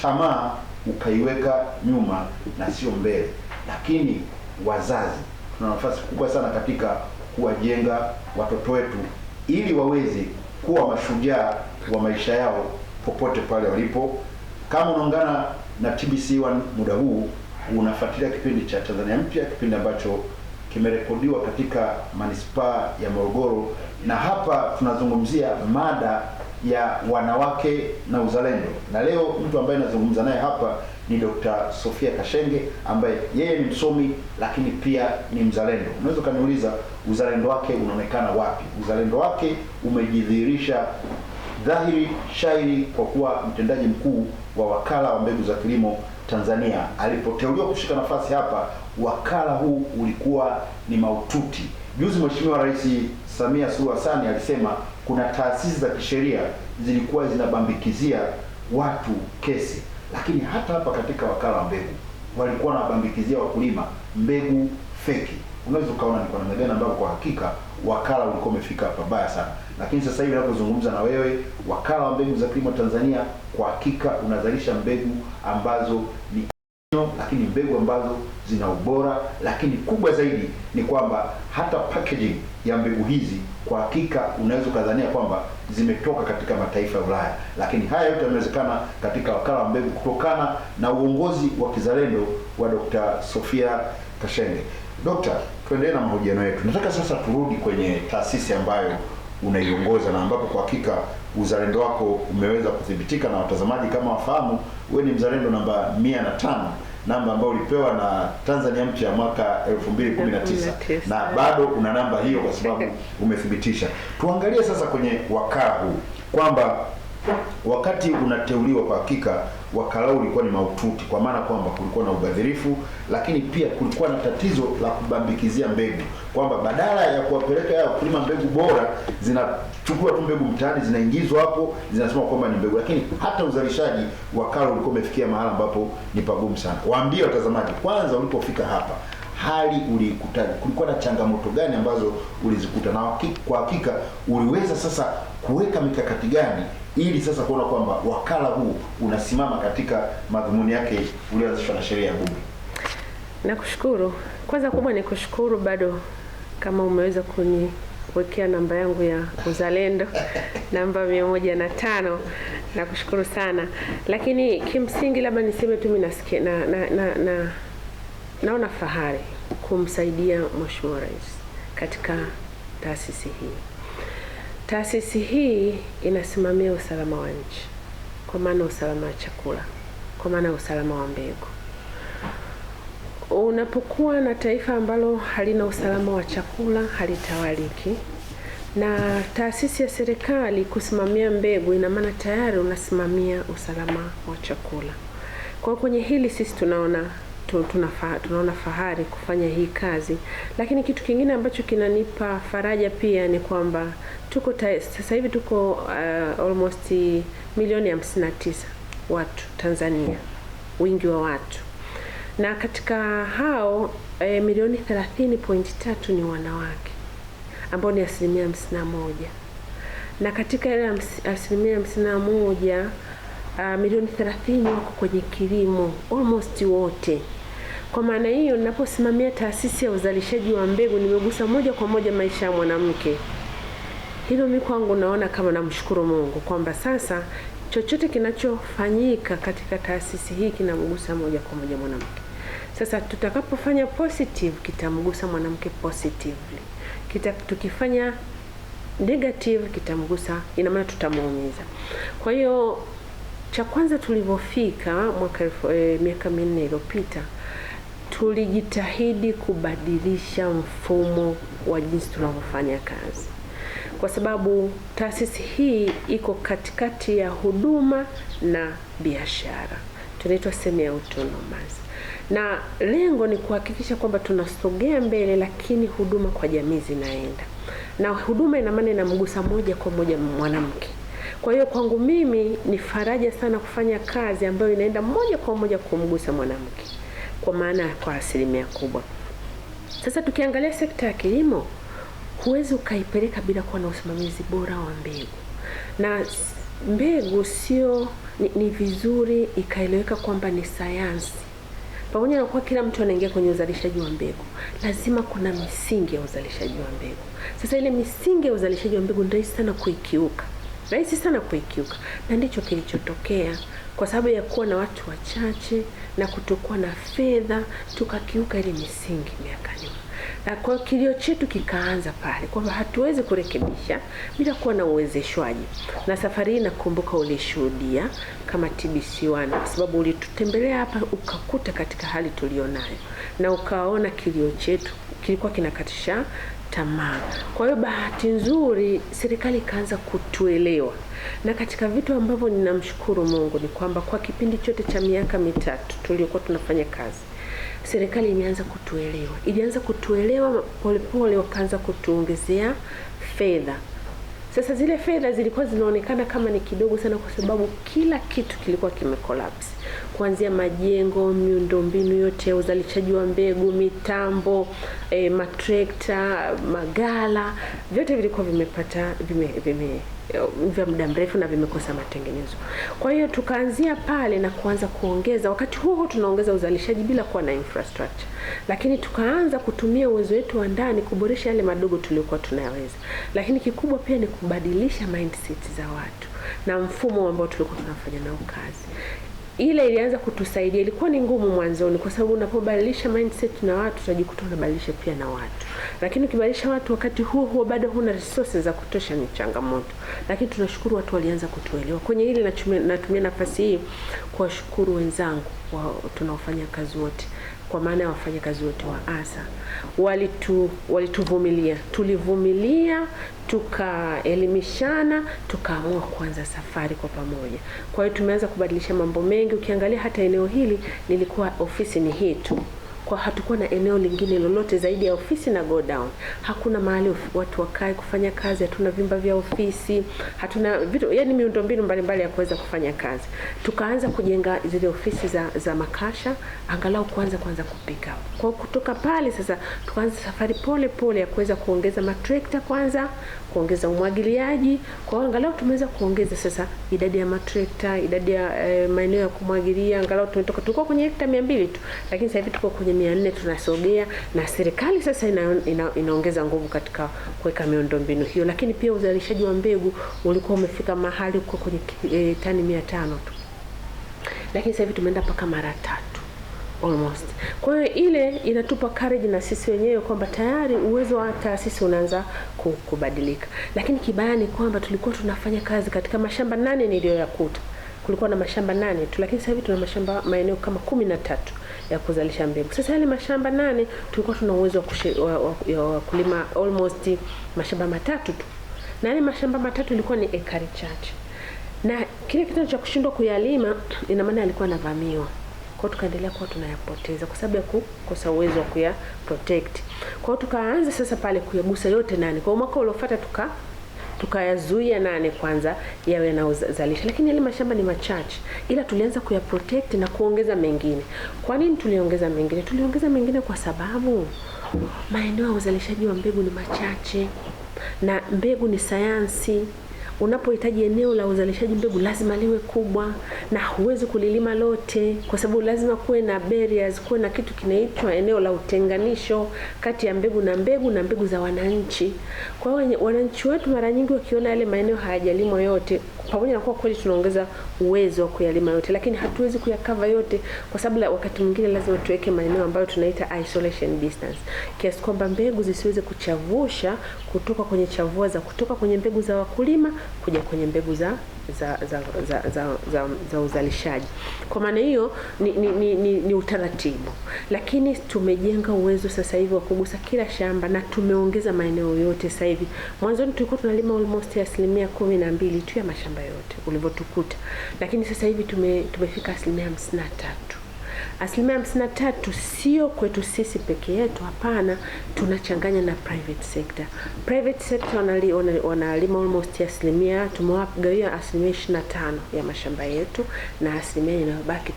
tamaa ukaiweka nyuma na sio mbele. Lakini wazazi tuna nafasi kubwa sana katika kuwajenga watoto wetu ili waweze kuwa mashujaa wa maisha yao popote pale walipo. Kama unaungana na TBC1 muda huu, unafuatilia kipindi cha Tanzania Mpya, kipindi ambacho kimerekodiwa katika manispaa ya Morogoro, na hapa tunazungumzia mada ya wanawake na uzalendo. Na leo mtu ambaye nazungumza naye hapa ni Dr. Sophia Kashenge, ambaye yeye ni msomi lakini pia ni mzalendo. Unaweza kaniuliza uzalendo wake unaonekana wapi? Uzalendo wake umejidhihirisha dhahiri shairi kwa kuwa mtendaji mkuu wa wakala wa mbegu za kilimo Tanzania. Alipoteuliwa kushika nafasi hapa, wakala huu ulikuwa ni mahututi. Juzi Mheshimiwa Rais Samia Suluhu Hassan alisema kuna taasisi za kisheria zilikuwa zinabambikizia watu kesi, lakini hata hapa katika wakala wa mbegu walikuwa wanabambikizia wakulima mbegu feki. Unaweza ukaona ni kwa namna gani ambapo kwa hakika wakala ulikuwa umefika pabaya sana. Lakini sasa hivi ninapozungumza na wewe, wakala wa mbegu za kilimo Tanzania kwa hakika unazalisha mbegu ambazo ni lakini mbegu ambazo zina ubora, lakini kubwa zaidi ni kwamba hata packaging ya mbegu hizi kwa hakika unaweza kudhania kwamba zimetoka katika mataifa ya Ulaya. Lakini haya yote yamewezekana katika wakala wa mbegu kutokana na uongozi wa kizalendo wa Dr. Sophia Kashenge. Dr., tuendelee na mahojiano yetu. Nataka sasa turudi kwenye taasisi ambayo unaiongoza na ambapo kwa hakika uzalendo wako umeweza kuthibitika na watazamaji kama wafahamu. Wewe ni mzalendo namba 105, namba ambayo ulipewa na Tanzania Mpya mwaka 2019 na bado una namba hiyo kwa sababu umethibitisha. Tuangalie sasa kwenye wakala huu kwamba wakati unateuliwa kwa hakika wakala huu ulikuwa ni mahututi, kwa maana kwamba kulikuwa na ubadhirifu, lakini pia kulikuwa na tatizo la kubambikizia mbegu, kwamba badala ya kuwapeleka yao kulima mbegu bora, zinachukua tu mbegu mtaani, zinaingizwa hapo, zinasema kwamba ni mbegu, lakini hata uzalishaji wakala ulikuwa umefikia mahali ambapo ni pagumu sana. Waambie watazamaji kwanza, ulipofika hapa hali ulikuta, kulikuwa na changamoto gani ambazo ulizikuta, na kwa hakika uliweza sasa kuweka mikakati gani ili sasa kuona kwamba wakala huu unasimama katika madhumuni yake ulioanzishwa na sheria ya Bunge? Nakushukuru. Kwanza kubwa ni kushukuru bado kama umeweza kuniwekea namba yangu ya uzalendo namba 105. Nakushukuru sana. Lakini kimsingi labda niseme tu mimi nasikia naona fahari kumsaidia Mheshimiwa Rais katika taasisi hii. Taasisi hii inasimamia usalama wa nchi, kwa maana usalama wa chakula, kwa maana usalama wa mbegu. Unapokuwa na taifa ambalo halina usalama wa chakula, halitawaliki. Na taasisi ya serikali kusimamia mbegu, ina maana tayari unasimamia usalama wa chakula. Kwa kwenye hili sisi tunaona fahari kufanya hii kazi. Lakini kitu kingine ambacho kinanipa faraja pia ni kwamba sasa hivi tuko almost milioni 59 watu Tanzania, wingi wa watu. Na katika hao milioni 30.3 ni wanawake ambao ni 51%. Na katika ile 51%, milioni 30 wako kwenye kilimo, almost wote. Kwa maana hiyo, ninaposimamia taasisi ya uzalishaji wa mbegu, nimegusa moja kwa moja maisha ya mwanamke. Hilo mimi kwangu naona kama namshukuru Mungu kwamba sasa chochote kinachofanyika katika taasisi hii kinamgusa moja kwa moja mwanamke. Sasa tutakapofanya positive kitamgusa mwanamke positively. Tukifanya negative kitamgusa, ina maana tutamuumiza. Kwa hiyo cha kwanza tulivyofika miaka 4 iliyopita, tulijitahidi kubadilisha mfumo wa jinsi tunavyofanya kazi. Kwa sababu taasisi hii iko katikati ya huduma na biashara. Tunaitwa semi autonomous. Na lengo ni kuhakikisha kwamba tunasogea mbele, lakini huduma kwa jamii zinaenda. Na huduma ina maana inamgusa moja kwa moja mwanamke. Kwa hiyo kwangu mimi ni faraja sana kufanya kazi ambayo inaenda moja kwa moja kumgusa mwanamke, kwa maana kwa asilimia kubwa. Sasa tukiangalia sekta ya kilimo, huwezi ukaipeleka bila kuwa na usimamizi bora wa mbegu. Na mbegu sio ni vizuri ikaeleweka kwamba ni sayansi. Pamoja na kuwa kila mtu anaingia kwenye uzalishaji wa mbegu, lazima kuna misingi ya uzalishaji wa mbegu. Sasa ile misingi ya uzalishaji wa mbegu ni rahisi sana kuikiuka. Na ndicho kilichotokea. Kwa sababu ya kuwa na watu wachache na kutokuwa na fedha, tukakiuka ile misingi miaka nyuma. Na kwa kilio chetu kikaanza pale kwamba hatuwezi kurekebisha bila kuwa na uwezeshwaji. Na safari hii nakumbuka ulishuhudia kama TBC1, kwa sababu ulitutembelea hapa ukakuta katika hali tulionayo na ukaona kilio chetu kilikuwa kinakatisha tamaa. Kwa hiyo bahati nzuri serikali ikaanza kutuelewa. Na katika vitu ambavyo ninamshukuru Mungu ni kwamba kwa kipindi chote cha miaka 3 tuliokuwa tunafanya kazi, serikali imeanza kutuelewa. Ilianza kutuelewa polepole, wakaanza kutuongezea fedha. Sasa zile fedha zilikuwa zinaonekana kama ni kidogo sana, kwa sababu kila kitu kilikuwa kimecollapse. Kuanzia majengo, miundombinu yote ya uzalishaji wa mbegu, mitambo, matrekta, magala, vyote vilikuwa vimepata vya muda mrefu na vimekosa matengenezo. Kwa hiyo tukaanzia pale na kuanza kuongeza. Wakati huo tunaongeza uzalishaji bila kuwa na infrastructure. Lakini tukaanza kutumia uwezo wetu wa ndani kuboresha yale madogo tuliokuwa tunayaweza. Lakini kikubwa pia ni kubadilisha mindset za watu na mfumo ambao tulikuwa tunafanya nao kazi. Ile ilianza kutusaidia. Ilikuwa ni ngumu mwanzoni, kwa sababu unapobadilisha mindset na watu utajikuta unabadilisha pia na watu. Lakini ukibadilisha watu wakati huo bado huna resources za kutosha, ni changamoto. Lakini tunashukuru watu walianza kutuelewa. Kwenye hili natumia nafasi hii kuwashukuru wenzangu tunaofanya kazi wote, kwa maana ya wafanya kazi wote wa ASA. Walituvumilia. Tulivumilia, tukaelimishana, tukaamua kuanza safari kwa pamoja. Kwa hiyo tumeanza kubadilisha mambo mengi. Ukiangalia hata eneo hili nilikuwa ofisi ni hii tu. Kwa hatukuwa na eneo lingine lolote zaidi ya ofisi na go down. Hakuna mahali watu wakae kufanya kazi, hatuna vyumba vya ofisi, hatuna vitu, yani miundombinu mbalimbali ya kuweza kufanya kazi. Tukaanza kujenga zile ofisi za makasha, angalau kuanza kupika. Kwa kutoka pale sasa tukaanza safari pole ya kuweza kuongeza matrekta kwanza, kuongeza umwagiliaji. Kwa angalau tumeweza kuongeza sasa idadi ya matrekta, idadi ya maeneo ya kumwagilia. Angalau tulikuwa kwenye hekta 200 tu, lakini sasa hivi tuko kwenye 400 tunasogea. Na serikali sasa inaongeza nguvu katika kuweka miundombinu hiyo. Lakini pia uzalishaji wa mbegu ulikuwa umefika mahali uko kwenye tani 500 tu, lakini sasa hivi tumeenda mpaka mara 3 almost. Kwa hiyo ile inatupa courage na sisi wenyewe kwamba tayari uwezo wa taasisi unaanza kubadilika. Lakini kibaya ni kwamba tulikuwa tunafanya kazi katika mashamba 8 niliyoyakuta. Kulikuwa na mashamba 8 tu, lakini sasa hivi tuna maeneo kama 13 ya kuzalisha mbegu. Sasa yale mashamba 8 tulikuwa tuna uwezo wa kulima almost mashamba 3 tu. Na yale mashamba 3 ilikuwa ni ekari chache. Na kile kitendo cha kushindwa kuyalima ina maana alikuwa anavamiwa. Kwa tukaendelea kuwa tunayapoteza kwa sababu ya kukosa uwezo wa kuya protect. Kwa hiyo tukaanza sasa pale kuyagusa yote 8. Kwa mwaka uliofuata tukayazuia 8 kwanza yawe na uzalisha, lakini yale mashamba ni machache, ila tulianza kuya protect na kuongeza mengine. Kwa nini tuliongeza mengine? Tuliongeza mengine kwa sababu maeneo ya uzalishaji wa mbegu ni machache, na mbegu ni sayansi. Unapohitaji eneo la uzalishaji mbegu lazima liwe kubwa, na huwezi kulilima lote kwa sababu lazima kuwe na barriers, kuwe na kitu kinaitwa eneo la utenganisho kati ya mbegu na mbegu za wananchi. Kwa hiyo wananchi wetu mara nyingi wakiona yale maeneo hayajalimwa yote, pamoja na kuwa kweli tunaongeza uwezo wa kuyalima yote, lakini hatuwezi kuyakava yote kwa sababu wakati mwingine lazima tuweke maeneo ambayo tunaita isolation distance, kiasi kwamba mbegu zisiweze kuchavusha kutoka kwenye chavua kutoka kwenye mbegu za wakulima kuja kwenye mbegu za uzalishaji. Kwa maana hiyo ni utaratibu, lakini tumejenga uwezo sasa hivi wa kugusa kila shamba na tumeongeza maeneo yote sasa hivi. Mwanzoni tulikuwa tunalima almost 12% tu ya mashamba yote ulivyotukuta, lakini sasa hivi tumefika 53%. 53% sio kwetu sisi peke yetu, hapana, tunachanganya na private sector. Private sector wanalima almost 1%, tumewagawia 25% ya mashamba yetu, na 10% inayobaki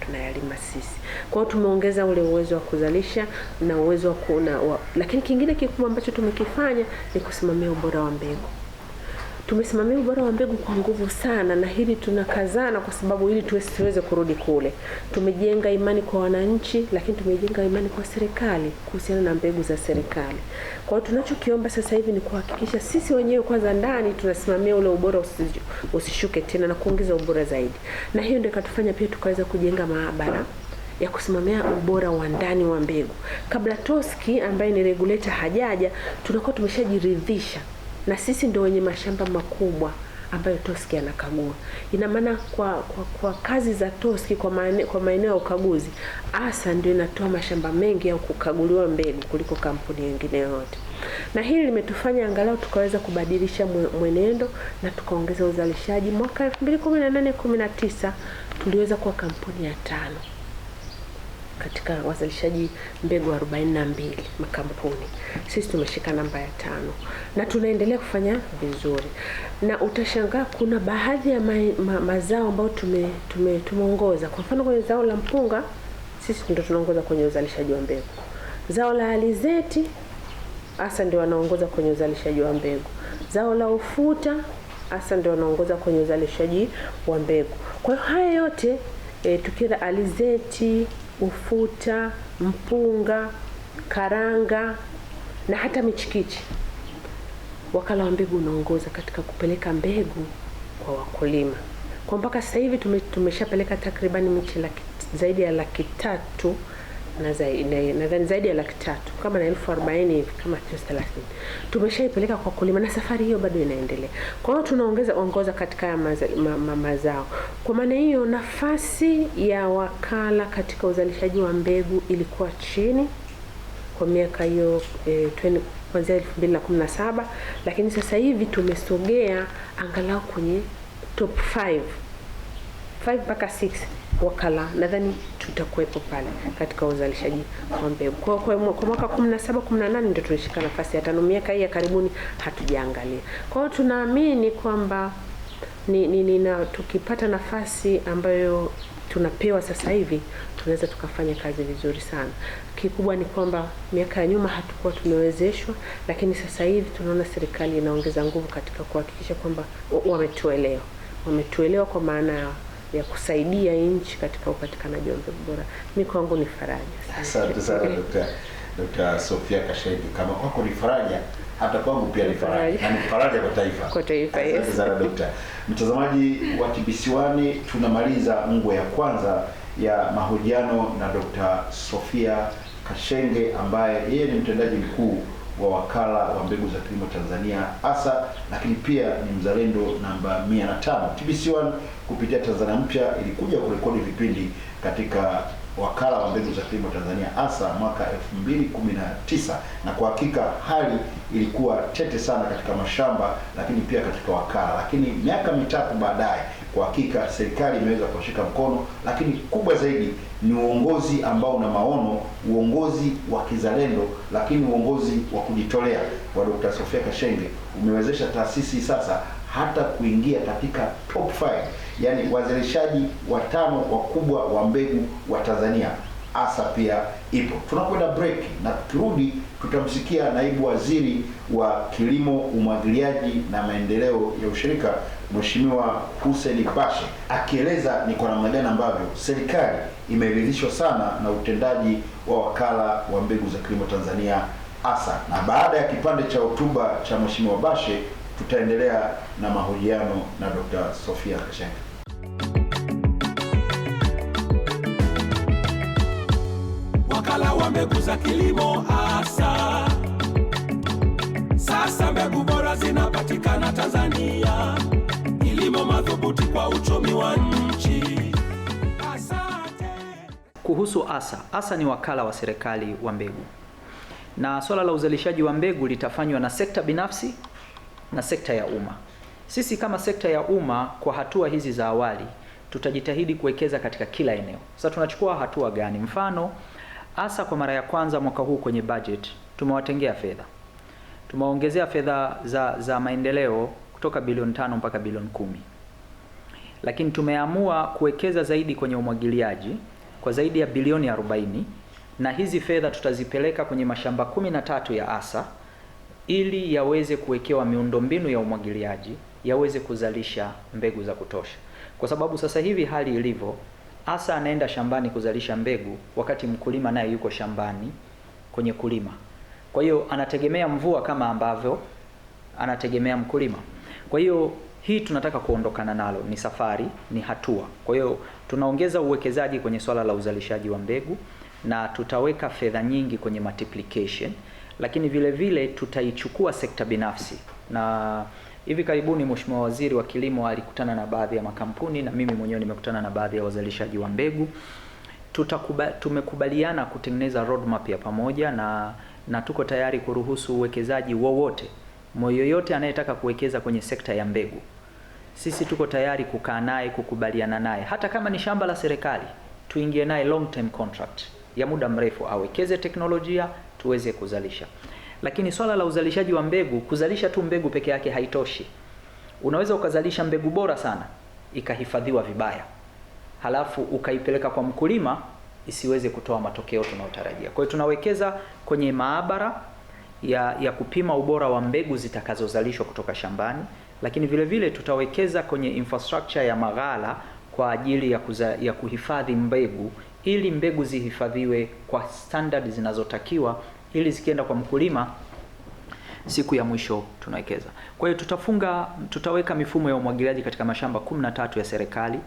tunayalima sisi. Kwa hiyo tumeongeza ule uwezo wa kuzalisha na uwezo wa lakini kingine kikubwa ambacho tumekifanya ni kusimamia ubora wa mbegu. Tumesimamia ubora wa mbegu kwa nguvu sana, na hili tunakazana kwa sababu ili tuweze kurudi kule. Tumejenga imani kwa wananchi, lakini tumejenga imani kwa serikali kuhusiana na mbegu za serikali. Kwa hiyo tunachokiomba sasa hivi ni kuhakikisha sisi wenyewe kwanza ndani tunasimamia ule ubora usishuke tena na kuongeza ubora zaidi. Na hiyo ndio ikatufanya pia tukaweza kujenga maabara ya kusimamia ubora wa ndani wa mbegu. Kabla TOSCI ambaye ni regulator hajaja, tunakuwa tumeshajiridhisha na sisi ndio wenye mashamba makubwa ambayo TOSCI anakagua. Ina maana kwa kazi za TOSCI kwa maeneo ya ukaguzi, ASA ndio inatoa mashamba mengi ya kukaguliwa mbegu kuliko kampuni nyingine yote. Na hili limetufanya angalau tukaweza kubadilisha mwenendo na tukaongeza uzalishaji. Mwaka 2018-19 tuliweza kuwa kampuni ya 5 katika wazalishaji mbegu 42 makampuni. Sisi tumeshika namba ya 5 na tunaendelea kufanya vizuri. Na utashangaa kuna baadhi ya mazao ambayo tumeongoza. Kwa mfano kwenye zao la mpunga sisi ndio tunaongoza kwenye uzalishaji wa mbegu. Zao la alizeti ASA ndio wanaongoza kwenye uzalishaji wa mbegu. Zao la ufuta ASA ndio wanaongoza kwenye uzalishaji wa mbegu. Kwa hiyo haya yote tukienda alizeti, ufuta, mpunga, karanga na hata michikichi, wakala wa mbegu unaongoza katika kupeleka mbegu kwa wakulima. Kwa mpaka sasa hivi tumeshapeleka takriban miche zaidi ya 300,000 nadhani zaidi ya 300,000 kama na 40,000 hivi kama 30 tumeshaipeleka kwa wakulima, na safari hiyo bado inaendelea. Kwa hiyo tunaongoza katika mazao. Kwa maana hiyo nafasi ya wakala katika uzalishaji wa mbegu ilikuwa chini kwa miaka hiyo kuanzia 2017, lakini sasa hivi tumesogea angalau kwenye top 5 mpaka 6 wakala, nadhani tutakuwepo pale katika uzalishaji wa mbegu. Kwa mwaka 17-18 ndio tulishika nafasi ya 5. Miaka hii ya karibuni hatujaangalia. Kwa hiyo tunaamini kwamba tukipata nafasi ambayo tunapewa sasa hivi tunaweza tukafanya kazi vizuri sana. Kikubwa ni kwamba miaka ya nyuma hatukuwa tumewezeshwa, lakini sasa hivi tunaona serikali inaongeza nguvu katika kuhakikisha kwamba wametuelewa kwa maana ya kusaidia nchi katika upatikanaji wa mbegu bora. Mimi kwangu ni faraja. Asante sana Dr. Sophia Kashenge. Kama kwako ni faraja, hata kwangu pia ni faraja. Na ni faraja kwa taifa. Kwa taifa. Asante sana Dr. Mtazamaji wa TBC1, tunamaliza ngwe ya kwanza ya mahojiano na Dr. Sophia Kashenge ambaye yeye ni mtendaji mkuu wa wakala wa mbegu za kilimo Tanzania ASA, lakini pia ni mzalendo namba 105. TBC1 kupitia Tanzania Mpya ilikuja kurekodi vipindi katika wakala wa mbegu za kilimo Tanzania ASA mwaka 2019, na kwa hakika hali ilikuwa tete sana katika mashamba, lakini pia katika wakala. Lakini miaka mitatu baadaye, kwa hakika serikali imeweza kushika mkono, lakini kubwa zaidi ni uongozi ambao una maono, uongozi wa kizalendo, lakini uongozi wa kujitolea wa Dr. Sophia Kashenge umewezesha taasisi sasa hata kuingia katika top 5, yani wazalishaji watano wakubwa wa mbegu wa Tanzania. ASA pia ipo. Tunakwenda break, na tukirudi tutamsikia naibu waziri wa kilimo, umwagiliaji na maendeleo ya ushirika, Mheshimiwa Hussein Bashe, akieleza ni kwa namna gani ambavyo serikali imeridhishwa sana na utendaji wa wakala wa mbegu za kilimo Tanzania ASA. Na baada ya kipande cha hotuba cha Mheshimiwa Bashe, tutaendelea na mahojiano na Dr. Sophia Kashenge. Wakala wa mbegu za kilimo ASA. Sasa mbegu bora zinapatikana Tanzania. Kilimo madhubuti kwa uchumi wa nchi. Asante. Kuhusu ASA. ASA ni wakala wa serikali wa mbegu. Na swala la uzalishaji wa mbegu litafanywa na sekta binafsi na sekta ya umma. Sisi kama sekta ya umma, kwa hatua hizi za awali, tutajitahidi kuwekeza katika kila eneo. Sasa tunachukua hatua gani? Mfano, ASA kwa mara ya kwanza mwaka huu kwenye budget tumewatengea fedha. Tumeongezea fedha za maendeleo kutoka bilioni 5 mpaka bilioni 10. Lakini tumeamua kuwekeza zaidi kwenye umwagiliaji kwa zaidi ya bilioni 40, na hizi fedha tutazipeleka kwenye mashamba 13 ya ASA ili yaweze kuwekewa miundombinu ya umwagiliaji, yaweze kuzalisha mbegu za kutosha. Kwa sababu sasa hivi hali ilivyo, ASA anaenda shambani kuzalisha mbegu wakati mkulima naye yuko shambani kwenye kulima. Kwa hiyo anategemea mvua kama ambavyo anategemea mkulima. Kwa hiyo hii tunataka kuondokana nalo, ni safari, ni hatua. Kwa hiyo tunaongeza uwekezaji kwenye swala la uzalishaji wa mbegu, na tutaweka fedha nyingi kwenye multiplication, lakini vile vile tutaichukua sekta binafsi. Na hivi karibuni Mheshimiwa Waziri wa Kilimo alikutana na baadhi ya makampuni, na mimi mwenyewe nimekutana na baadhi ya wazalishaji wa mbegu. Tumekubaliana kutengeneza roadmap ya pamoja, na tuko tayari kuruhusu uwekezaji wowote. Yoyote anayetaka kuwekeza kwenye sekta ya mbegu, sisi tuko tayari kukaa naye, kukubaliana naye. Hata kama ni shamba la serikali, tuingie naye long term contract ya muda mrefu, awekeze teknolojia tuweze kuzalisha. Lakini swala la uzalishaji wa mbegu, kuzalisha tu mbegu peke yake haitoshi. Unaweza ukazalisha mbegu bora sana ikahifadhiwa vibaya, halafu ukaipeleka kwa mkulima isiweze kutoa matokeo tunayotarajia. Kwa hiyo tunawekeza kwenye maabara ya kupima ubora wa mbegu zitakazozalishwa kutoka shambani, lakini vile vile tutawekeza kwenye infrastructure ya maghala kwa ajili ya kuhifadhi mbegu, ili mbegu zihifadhiwe kwa standard zinazotakiwa, ili zikienda kwa mkulima siku ya mwisho tunawekeza. Kwa hiyo tutaweka mifumo ya umwagiliaji katika mashamba 13 ya serikali,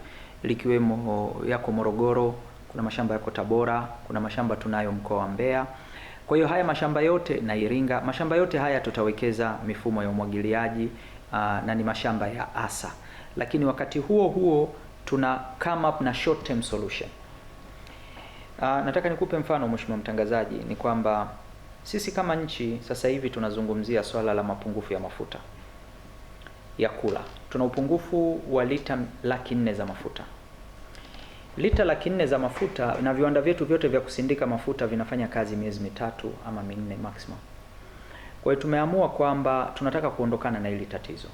likiwemo yako Morogoro, kuna mashamba yako Tabora, kuna mashamba tunayo mkoa wa Mbeya. Kwa hiyo haya mashamba yote na Iringa, mashamba yote haya tutawekeza mifumo ya umwagiliaji, na ni mashamba ya ASA. Lakini wakati huo huo tuna come up na short term solution. Nataka nikupe mfano Mheshimiwa mtangazaji, ni kwamba sisi kama nchi sasa hivi tunazungumzia swala la mapungufu ya mafuta ya kula. Tuna upungufu wa lita 400,000 za mafuta. Lita 400,000 za mafuta, na viwanda vyetu vyote vya kusindika mafuta vinafanya kazi miezi 3 ama 4 maximum. Kwa hiyo tumeamua kwamba tunataka kuondokana na hili tatizo.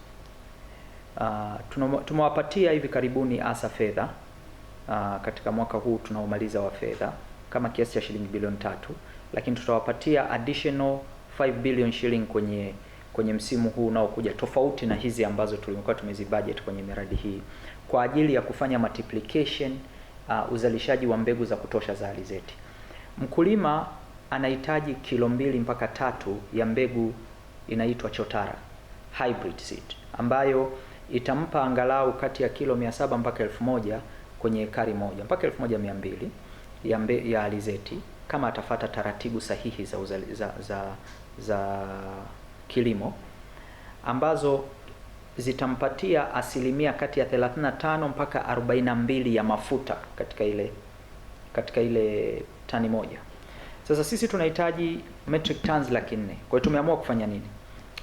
Tumewapatia hivi karibuni ASA fedha katika mwaka huu tunaomaliza wa fedha kama kiasi cha shilingi bilioni 3, lakini tutawapatia additional 5 billion shilling kwenye msimu huu unaokuja, tofauti na hizi ambazo tulikuwa tumezi budget kwenye miradi hii, kwa ajili ya kufanya multiplication, uzalishaji wa mbegu za kutosha za alizeti. Mkulima anahitaji kilo 2 mpaka 3 ya mbegu inaitwa chotara hybrid seed, ambayo itampa angalau kati ya kilo 700 mpaka 1000 kwenye ekari moja mpaka 1200 ya alizeti, kama atafata taratibu sahihi za kilimo, ambazo zitampatia asilimia kati ya 35 mpaka 42 ya mafuta katika katika ile tani moja. Sasa sisi tunahitaji metric tons 400,000. Kwa hiyo tumeamua kufanya nini?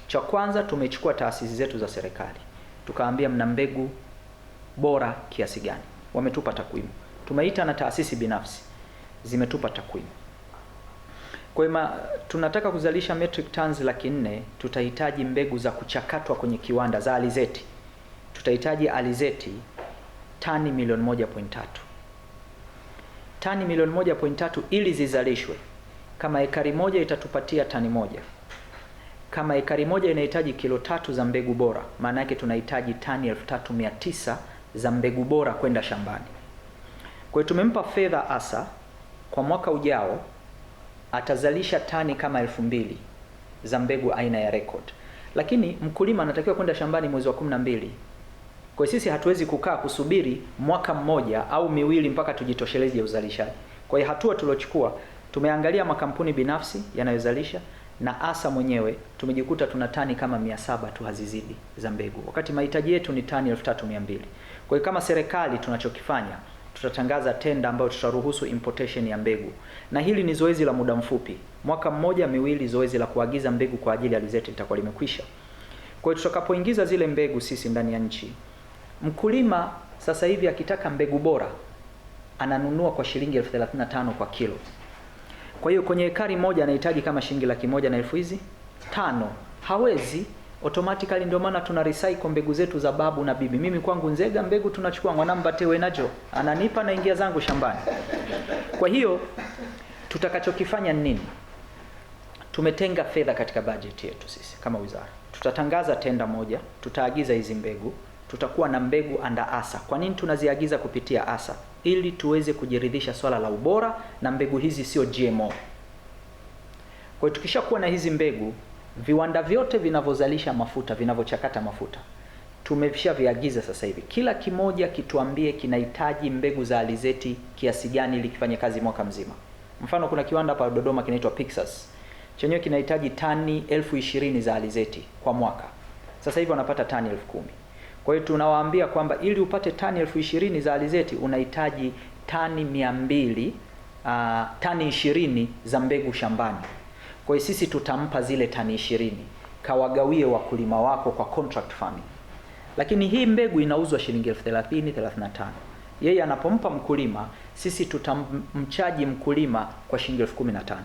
Cha kwanza, tumechukua taasisi zetu za serikali, tukaambia mna mbegu bora kiasi gani, wametupa takwimu. Tumeita na taasisi binafsi, zimetupa takwimu. Kwa hiyo tunataka kuzalisha metric tons 400,000, tutahitaji mbegu za kuchakatwa kwenye kiwanda za alizeti. Tutahitaji alizeti tani 1.3 tani 1.3 ili zizalishwe. Kama ekari moja itatupatia tani moja. Kama ekari moja inahitaji kilo 3 za mbegu bora, maana yake tunahitaji tani 3,900 za mbegu bora kwenda shambani. Kwa hiyo tumempa fedha ASA, kwa mwaka ujao atazalisha tani kama 2,000 za mbegu aina ya record. Lakini mkulima anatakiwa kwenda shambani mwezi wa 12. Kwa hiyo sisi hatuwezi kukaa kusubiri mwaka mmoja au miwili mpaka tujitosheleze uzalishaji. Kwa hiyo hatua tuliochukua, tumeangalia makampuni binafsi yanayozalisha na ASA mwenyewe, tumejikuta tuna tani kama 700 tu hazizidi za mbegu, wakati mahitaji yetu ni tani 3,200. Kwa hiyo kama serikali tunachokifanya, tutatangaza tenda ambayo tutaruhusu importation ya mbegu. Na hili ni zoezi la muda mfupi. Mwaka mmoja miwili zoezi la kuagiza mbegu kwa ajili ya alizeti litakuwa limekwisha. Kwa hiyo tutakapoingiza zile mbegu sisi ndani ya nchi, mkulima sasa hivi akitaka mbegu bora ananunua kwa shilingi 35,000 kwa kilo. Kwa hiyo kwenye ekari moja anahitaji kama shilingi 1,500,000. Hawezi automatically, ndio maana tuna recycle mbegu zetu za babu na bibi. Mimi kwangu Nzega mbegu tunachukua Mwanambatewe nacho, ananipa na ingia zangu shambani. Kwa hiyo tutakachokifanya nini? Tumetenga fedha katika budget yetu sisi kama wizara. Tutatangaza tenda moja, tutaagiza hizi mbegu, tutakuwa na mbegu under ASA. Kwa nini tunaziagiza kupitia ASA? Ili tuweze kujiridhisha swala la ubora, na mbegu hizi sio GMO. Kwa hiyo tukishakuwa na hizi mbegu, viwanda vyote vinavyozalisha mafuta, vinavyochakata mafuta, tumeshaviagiza sasa hivi. Kila kimoja kituambie kinahitaji mbegu za alizeti kiasi gani ili kifanye kazi mwaka mzima. Mfano, kuna kiwanda hapa Dodoma kinaitwa Pixas. Chenyewe kinahitaji tani 20,000 za alizeti kwa mwaka. Sasa hivi wanapata tani 10,000. Kwa hiyo tunawaambia kwamba ili upate tani 20,000 za alizeti unahitaji tani 200, tani 20 za mbegu shambani. Kwa hiyo sisi tutampa zile tani 20, kawagawie wakulima wako kwa contract farming. Lakini hii mbegu inauzwa shilingi 30,000-35,000. Yeye anapompa mkulima, sisi tutamchaji mkulima kwa shilingi 15,000.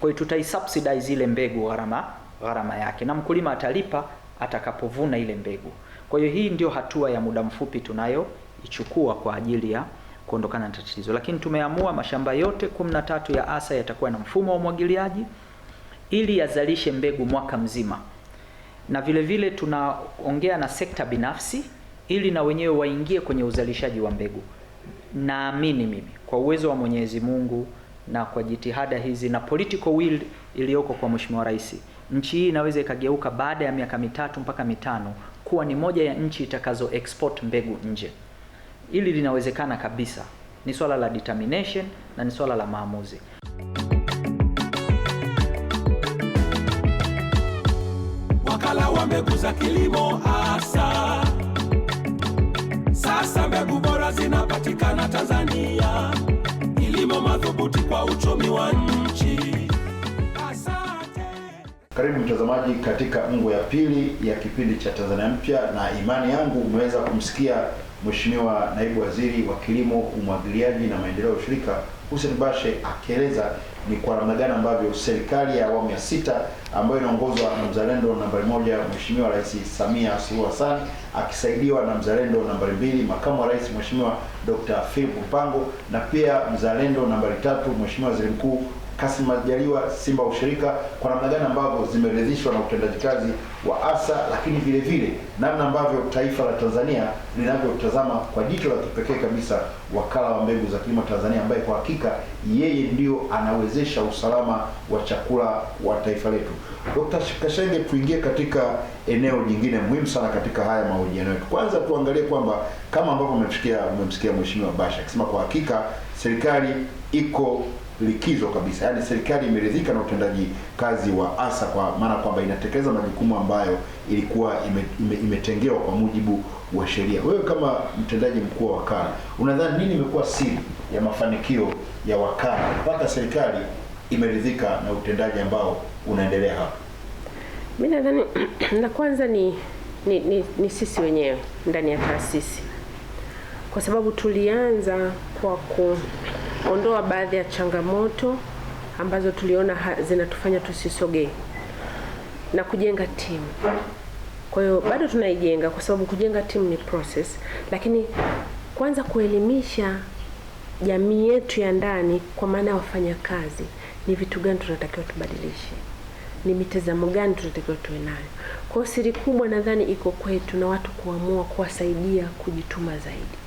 Kwa hiyo tutaisubsidize ile mbegu gharama yake, na mkulima atalipa atakapovuna ile mbegu. Kwa hiyo hii ndio hatua ya muda mfupi tunayoichukua kwa ajili ya kuondokana na tatizo. Lakini tumeamua mashamba yote 13 ya ASA yatakuwa na mfumo wa umwagiliaji ili yazalishe mbegu mwaka mzima. Na vile vile tunaongea na sekta binafsi ili na wenyewe waingie kwenye uzalishaji wa mbegu. Naamini mimi kwa uwezo wa Mwenyezi Mungu na kwa jitihada hizi na political will iliyoko kwa Mheshimiwa Rais, nchi hii inaweza ikageuka baada ya miaka 3 mpaka 5 kuwa ni moja ya nchi itakazo export mbegu nje. Ili linawezekana kabisa. Ni swala la determination na ni swala la maamuzi. Wakala wa mbegu za kilimo ASA. Sasa mbegu bora zinapatikana Tanzania. Kilimo madhubuti kwa uchumi wa nchi. Asante. Karibu mtazamaji katika ngo ya pili ya kipindi cha Tanzania Mpya, na imani yangu umeweza kumsikia Mheshimiwa Naibu Waziri wa Kilimo, Umwagiliaji na Maendeleo ya Ushirika Hussein Bashe akieleza ni kwa namna gani ambavyo serikali ya awamu ya 6 ambayo inaongozwa na mzalendo nambari 1 Mheshimiwa Rais Samia Suluhu Hassan akisaidiwa na mzalendo nambari 2 Makamu wa Rais Mheshimiwa Dr. Philip Mpango, na pia mzalendo nambari 3 Mheshimiwa Waziri Mkuu Kassim Majaliwa Simba Ushirika, kwa namna gani ambavyo zimeridhishwa na utendaji kazi wa ASA, lakini vile vile namna ambavyo taifa la Tanzania linavyotazama kwa jicho la kipekee kabisa wakala wa mbegu za kilimo Tanzania, ambaye kwa hakika yeye ndio anawezesha usalama wa chakula wa taifa letu. Dr. Kashenge, tuingie katika eneo jingine muhimu sana katika haya mahojiano yetu. Kwanza tuangalie kwamba kama ambavyo umemsikia Mheshimiwa Bashe akisema kwa hakika serikali iko likizo kabisa, yaani serikali imeridhika na utendaji kazi wa ASA, kwa maana kwamba inatekeleza majukumu ambayo ilikuwa imetengewa kwa mujibu wa sheria. Wewe kama mtendaji mkuu wa wakala, unadhani nini imekuwa siri ya mafanikio ya wakala mpaka serikali imeridhika na utendaji ambao unaendelea hapa? Mimi nadhani la kwanza ni sisi wenyewe ndani ya taasisi, kwa sababu tulianza kwa kuondoa baadhi ya changamoto ambazo tuliona zinatufanya tusisogee na kujenga timu. Kwa hiyo bado tunaijenga, kwa sababu kujenga timu ni process, lakini kwanza kuelimisha jamii yetu ya ndani, kwa maana ya wafanyakazi, ni vitu gani tunatakiwa tubadilishe, ni mitazamo gani tunatakiwa tuwe nayo. Kwa hiyo siri kubwa nadhani iko kwetu na watu kuamua kuwasaidia kujituma zaidi,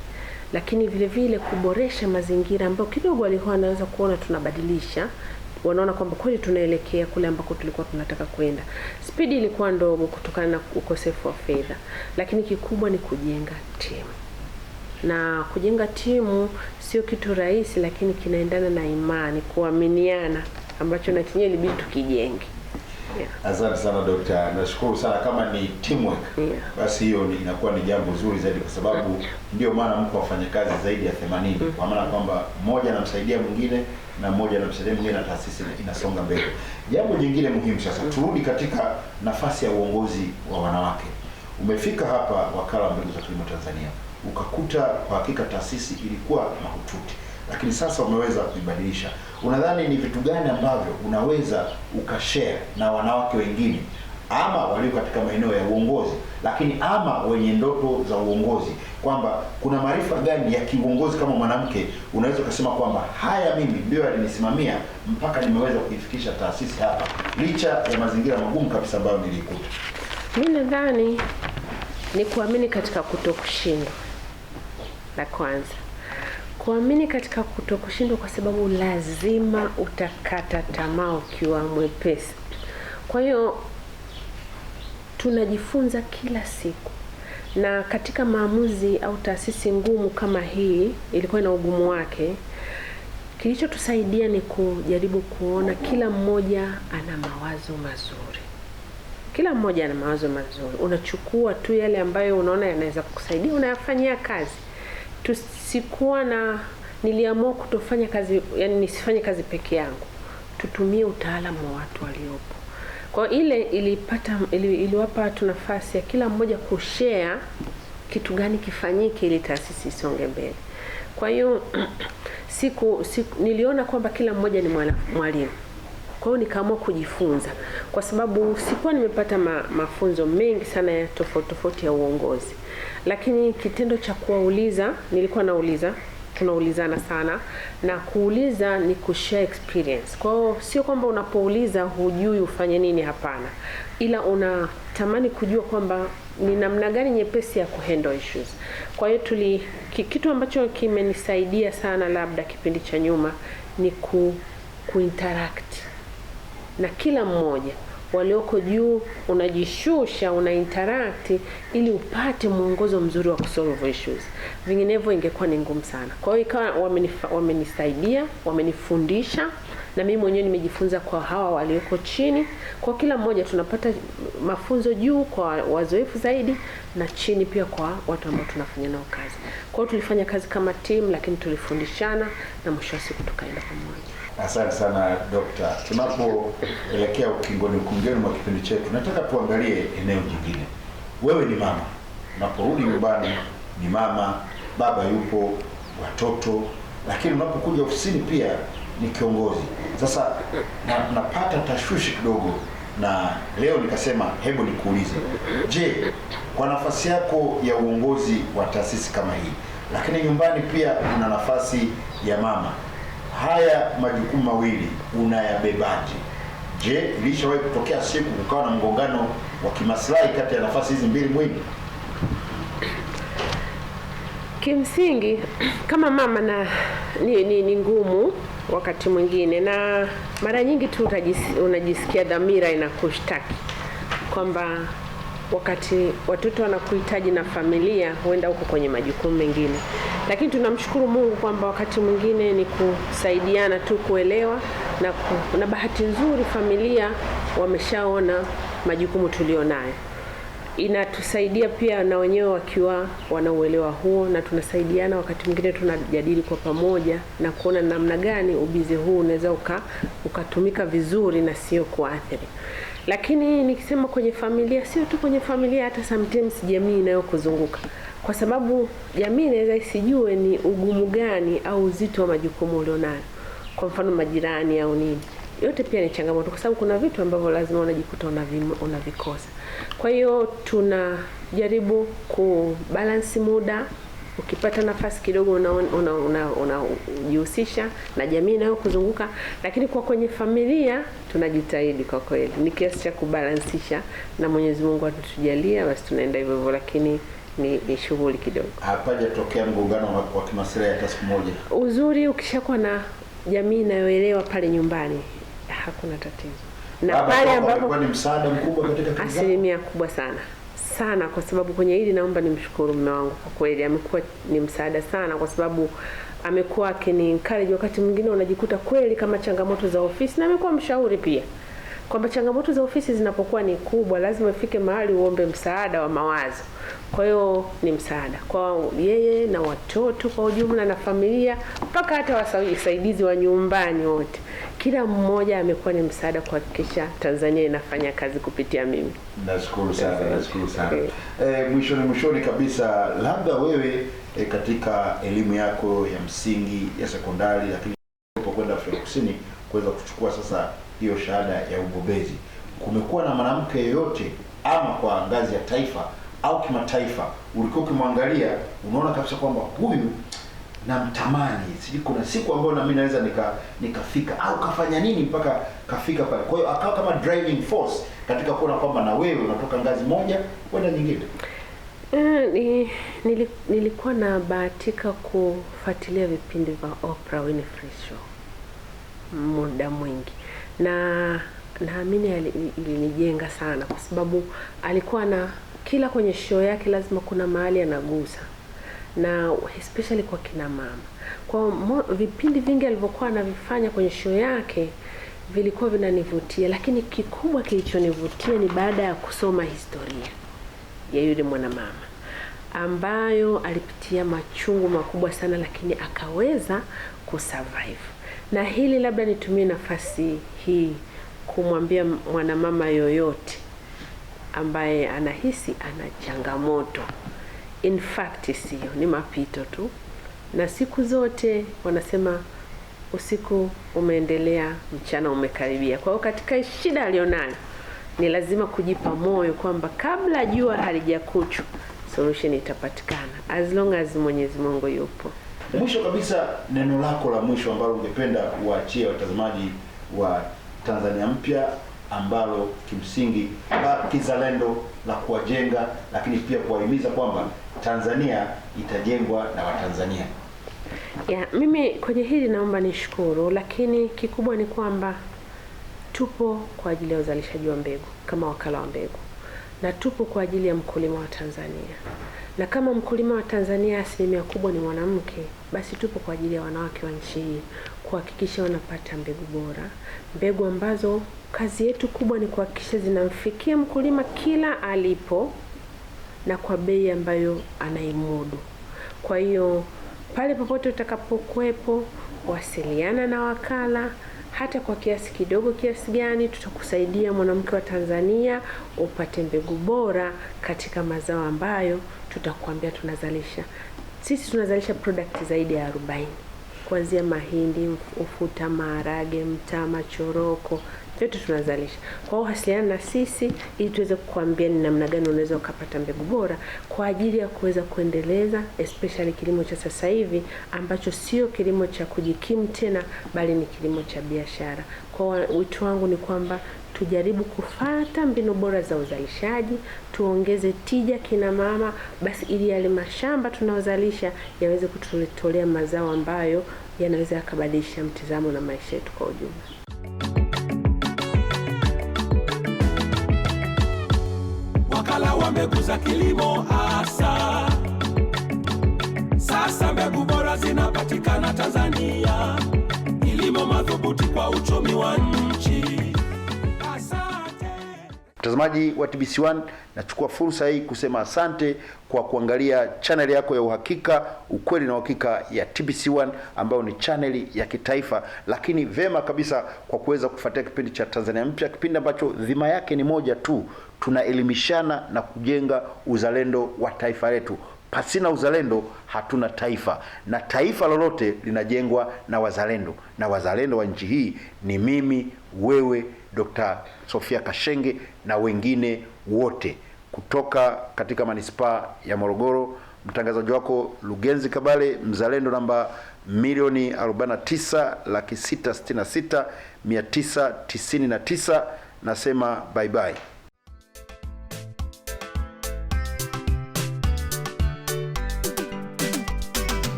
lakini vile vile kuboresha mazingira ambayo kidogo walikuwa wanaweza kuona tunabadilisha, wanaona kwamba kweli tunaelekea kule ambako tulikuwa tunataka kwenda. Spidi ilikuwa ndogo kutokana na ukosefu wa fedha, lakini kikubwa ni kujenga timu. Na kujenga timu sio kitu rahisi, lakini kinaendana na imani, kuaminiana, ambacho na chenyewe ilibidi tukijenge. Yeah. Asante sana Dr. Nashukuru sana. Kama ni teamwork, basi hiyo inakuwa ni jambo zuri zaidi, kwa sababu ndio maana mko wafanyakazi zaidi ya 80, kwa maana kwamba mmoja anamsaidia mwingine na mmoja anamsaidia mwingine na taasisi inasonga mbele. Jambo jingine muhimu sasa, turudi katika nafasi ya uongozi wa wanawake. Umefika hapa Wakala wa Mbegu za Kilimo Tanzania, ukakuta kwa hakika taasisi ilikuwa mahututi, lakini sasa umeweza kuibadilisha. Unadhani ni vitu gani ambavyo unaweza ukashare na wanawake wengine, ama walio katika maeneo ya uongozi, lakini ama wenye ndoto za uongozi, kwamba kuna maarifa gani ya kiuongozi kama mwanamke unaweza kusema kwamba haya mimi ndio yalinisimamia mpaka nimeweza kuifikisha taasisi hapa, licha ya mazingira magumu kabisa ambayo nilikuta? Mimi nadhani ni kuamini katika kutokushindwa. La kwanza, kuamini katika kutokushindwa, kwa sababu lazima utakata tamaa ukiwa mwepesi. Kwa hiyo tunajifunza kila siku, na katika maamuzi au taasisi ngumu kama hii ilikuwa na ugumu wake. Kilichotusaidia ni kujaribu kuona kila mmoja ana mawazo mazuri. Kila mmoja ana mawazo mazuri. Unachukua tu yale ambayo unaona yanaweza kukusaidia, unayafanyia kazi. Niliamua kutofanya kazi, yani nisifanye kazi peke yangu. Tutumie utaalamu wa watu waliopo. Kwa ile iliwapa watu nafasi ya kila mmoja kushare kitu gani kifanyike ili taasisi isonge mbele. Kwa hiyo niliona kwamba kila mmoja ni mwalimu. Kwa hiyo nikaamua kujifunza, kwa sababu sikuwa nimepata mafunzo mengi sana ya tofauti ya uongozi. Lakini kitendo cha kuwauliza, nilikuwa nauliza, tunaulizana sana, na kuuliza ni kushare experience. Kwa hiyo sio kwamba unapouliza hujui ufanye nini, hapana, ila unatamani kujua kwamba ni namna gani nyepesi ya kuhandle issues. Kwa hiyo kitu ambacho kimenisaidia sana labda kipindi cha nyuma ni kuinteract na kila mmoja walioko juu, unajishusha, unainteract ili upate mwongozo mzuri wa kusolve issues. Vinginevyo ingekuwa ni ngumu sana. Kwa hiyo ikawa wamenisaidia, wamenifundisha, na mimi mwenyewe nimejifunza kwa hawa walioko chini. Kwa kila mmoja tunapata mafunzo juu kwa wazoefu zaidi, na chini pia kwa watu ambao tunafanya nao kazi. Kwa hiyo tulifanya kazi kama team, lakini tulifundishana na mwisho wa siku tukaenda pamoja. Asante sana Dokta. Tunapoelekea ukingoni mwa kipindi chetu, nataka tuangalie eneo jingine. Wewe ni mama, unaporudi nyumbani ni mama, baba yupo, watoto, lakini unapokuja ofisini pia ni kiongozi. Sasa napata tashwishi kidogo, na leo nikasema hebu nikuulize, je, kwa nafasi yako ya uongozi wa taasisi kama hii, lakini nyumbani pia una nafasi ya mama, haya majukumu mawili unayabebaje? Je, ilishawahi kutokea siku kukawa na mgongano wa kimaslahi kati ya nafasi hizi mbili muhimu? Kimsingi kama mama ni ngumu wakati mwingine, na mara nyingi tu unajisikia dhamira inakushtaki kwamba wakati watoto wanakuhitaji na familia huenda huko kwenye majukumu mengine. Lakini tunamshukuru Mungu kwamba wakati mwingine ni kusaidiana tu kuelewa, na bahati nzuri familia wameshaona majukumu tulionayo. Inatusaidia pia na wenyewe wakiwa wanauelewa huo, na tunasaidiana. Wakati mwingine tunajadili kwa pamoja na kuona namna gani ubizi huu unaweza ukatumika vizuri na sio kuathiri. Lakini nikisema kwenye familia, sio tu kwenye familia, hata sometimes jamii inayokuzunguka, kwa sababu jamii inaweza isijue ni ugumu gani au uzito wa majukumu ulionayo. Kwa mfano majirani au nini, yote pia ni changamoto, kwa sababu kuna vitu ambavyo lazima unajikuta unavikosa. Kwa hiyo tunajaribu kubalance muda. Ukipata nafasi kidogo unajihusisha na jamii inayokuzunguka, lakini kwa kwenye familia tunajitahidi kwa kweli. Ni kiasi cha kubalansisha, na Mwenyezi Mungu atatujalia basi tunaenda hivyo, lakini ni shughuli kidogo. Hapajatokea mgongano wa kimaslahi hata siku moja. Uzuri ukishakuwa na jamii inayoelewa pale nyumbani hakuna tatizo. Na pale ambapo ni msaada mkubwa katika kazi. Asilimia kubwa sana, kwa sababu kwenye hili naomba nimshukuru mume wangu kwa kweli. Amekuwa ni msaada sana, kwa sababu amekuwa akini encourage. Wakati mwingine unajikuta kweli kama changamoto za ofisi, na amekuwa mshauri pia kwamba changamoto za ofisi zinapokuwa ni kubwa lazima ifike mahali uombe msaada wa mawazo. Kwa hiyo ni msaada kwa yeye na watoto kwa ujumla na familia, mpaka hata wasaidizi wa nyumbani wote. Kila mmoja amekuwa ni msaada kuhakikisha Tanzania inafanya kazi kupitia mimi. Nashukuru sana. Mwishoni kabisa, labda wewe katika elimu yako ya msingi, ya sekondari, lakini unapokwenda Afrika Kusini kuweza kuchukua sasa hiyo shahada ya ubobezi, kumekuwa na mwanamke yeyote ama kwa ngazi ya taifa au kimataifa ulikuwa ukimwangalia unaona kabisa kwamba huyu namtamani, siji kuna siku ambayo na mimi naweza nikafika au kafanya nini mpaka kafika pale? Kwa hiyo akawa kama driving force katika kuona kwamba na wewe unatoka ngazi moja kwenda nyingine. Nilikuwa na bahatika kufuatilia vipindi vya Oprah Winfrey Show muda mwingi, na naamini ilinijenga sana, kwa sababu alikuwa na kila kwenye show yake lazima kuna mahali anagusa, na especially kwa kina mama. Kwa vipindi vingi alivyokuwa anavifanya kwenye show yake vilikuwa vinanivutia, lakini kikubwa kilichonivutia ni baada ya kusoma historia ya yule mwanamama ambayo alipitia machungu makubwa sana, lakini akaweza kusurvive. Na hili labda nitumie nafasi hii kumwambia mwanamama yoyote ambaye anahisi ana changamoto, in fact sio ni mapito tu, na siku zote wanasema usiku umeendelea, mchana umekaribia. Kwa hiyo katika shida alionayo ni lazima kujipa moyo kwamba kabla jua halijakucha solution itapatikana, as long as Mwenyezi Mungu yupo. Mwisho kabisa, neno lako la mwisho ambalo ungependa uachie watazamaji wa Tanzania Mpya, ambalo kimsingi kizalendo la kuwajenga, lakini pia kuwahimiza kwamba Tanzania itajengwa na Watanzania. Mimi kwenye hili naomba nishukuru, lakini kikubwa ni kwamba tupo kwa ajili ya uzalishaji wa mbegu kama wakala wa mbegu, na tupo kwa ajili ya mkulima wa Tanzania. Na kama mkulima wa Tanzania asilimia kubwa ni mwanamke, basi tupo kwa ajili ya wanawake wa nchi hii kuhakikisha wanapata mbegu bora, mbegu ambazo kazi yetu kubwa ni kuhakikisha zinamfikia mkulima kila alipo na kwa bei ambayo anaimudu. Kwa hiyo pale popote utakapokuepo, wasiliana na wakala, hata kwa kiasi kidogo kiasi gani, tutakusaidia mwanamke wa Tanzania upate mbegu bora katika mazao ambayo tutakwambia tunazalisha. Sisi tunazalisha product zaidi ya 40, kuanzia mahindi, ufuta, maharage, mtama, choroko, yote tunazalisha. Kwa hiyo wasiliana na sisi ili tuweze kukuambia ni namna gani unaweza ukapata mbegu bora kwa ajili ya kuweza kuendeleza especially kilimo cha sasa hivi ambacho sio kilimo cha kujikimu tena, bali ni kilimo cha biashara. Kwa wito wangu ni kwamba tujaribu kufuata mbinu bora za uzalishaji, tuongeze tija kina mama, basi ili yale mashamba tunaozalisha yaweze kututolea mazao ambayo yanaweza yakabadilisha mtizamo na maisha yetu kwa ujumla. Wakala kwa mbegu za kilimo hasa. Sasa mbegu bora zinapatikana Tanzania, kilimo madhubuti kwa uchumi wa nchi. Asante Mtazamaji wa TBC1, nachukua fursa hii kusema asante kwa kuangalia channel yako ya uhakika, ukweli na uhakika ya TBC1, ambayo ni channel ya kitaifa, lakini vema kabisa kwa kuweza kufuatia kipindi cha Tanzania Mpya, kipindi ambacho dhima yake ni moja tu: tunaelimishana na kujenga uzalendo wa taifa letu. Pasina uzalendo hatuna taifa, na taifa lolote linajengwa na wazalendo, na wazalendo wa nchi hii ni mimi, wewe, Dr. Sofia Kashenge na wengine wote kutoka katika manispaa ya Morogoro. Mtangazaji wako Lugenzi Kabale, mzalendo namba 49,666,999. Nasema bye bye.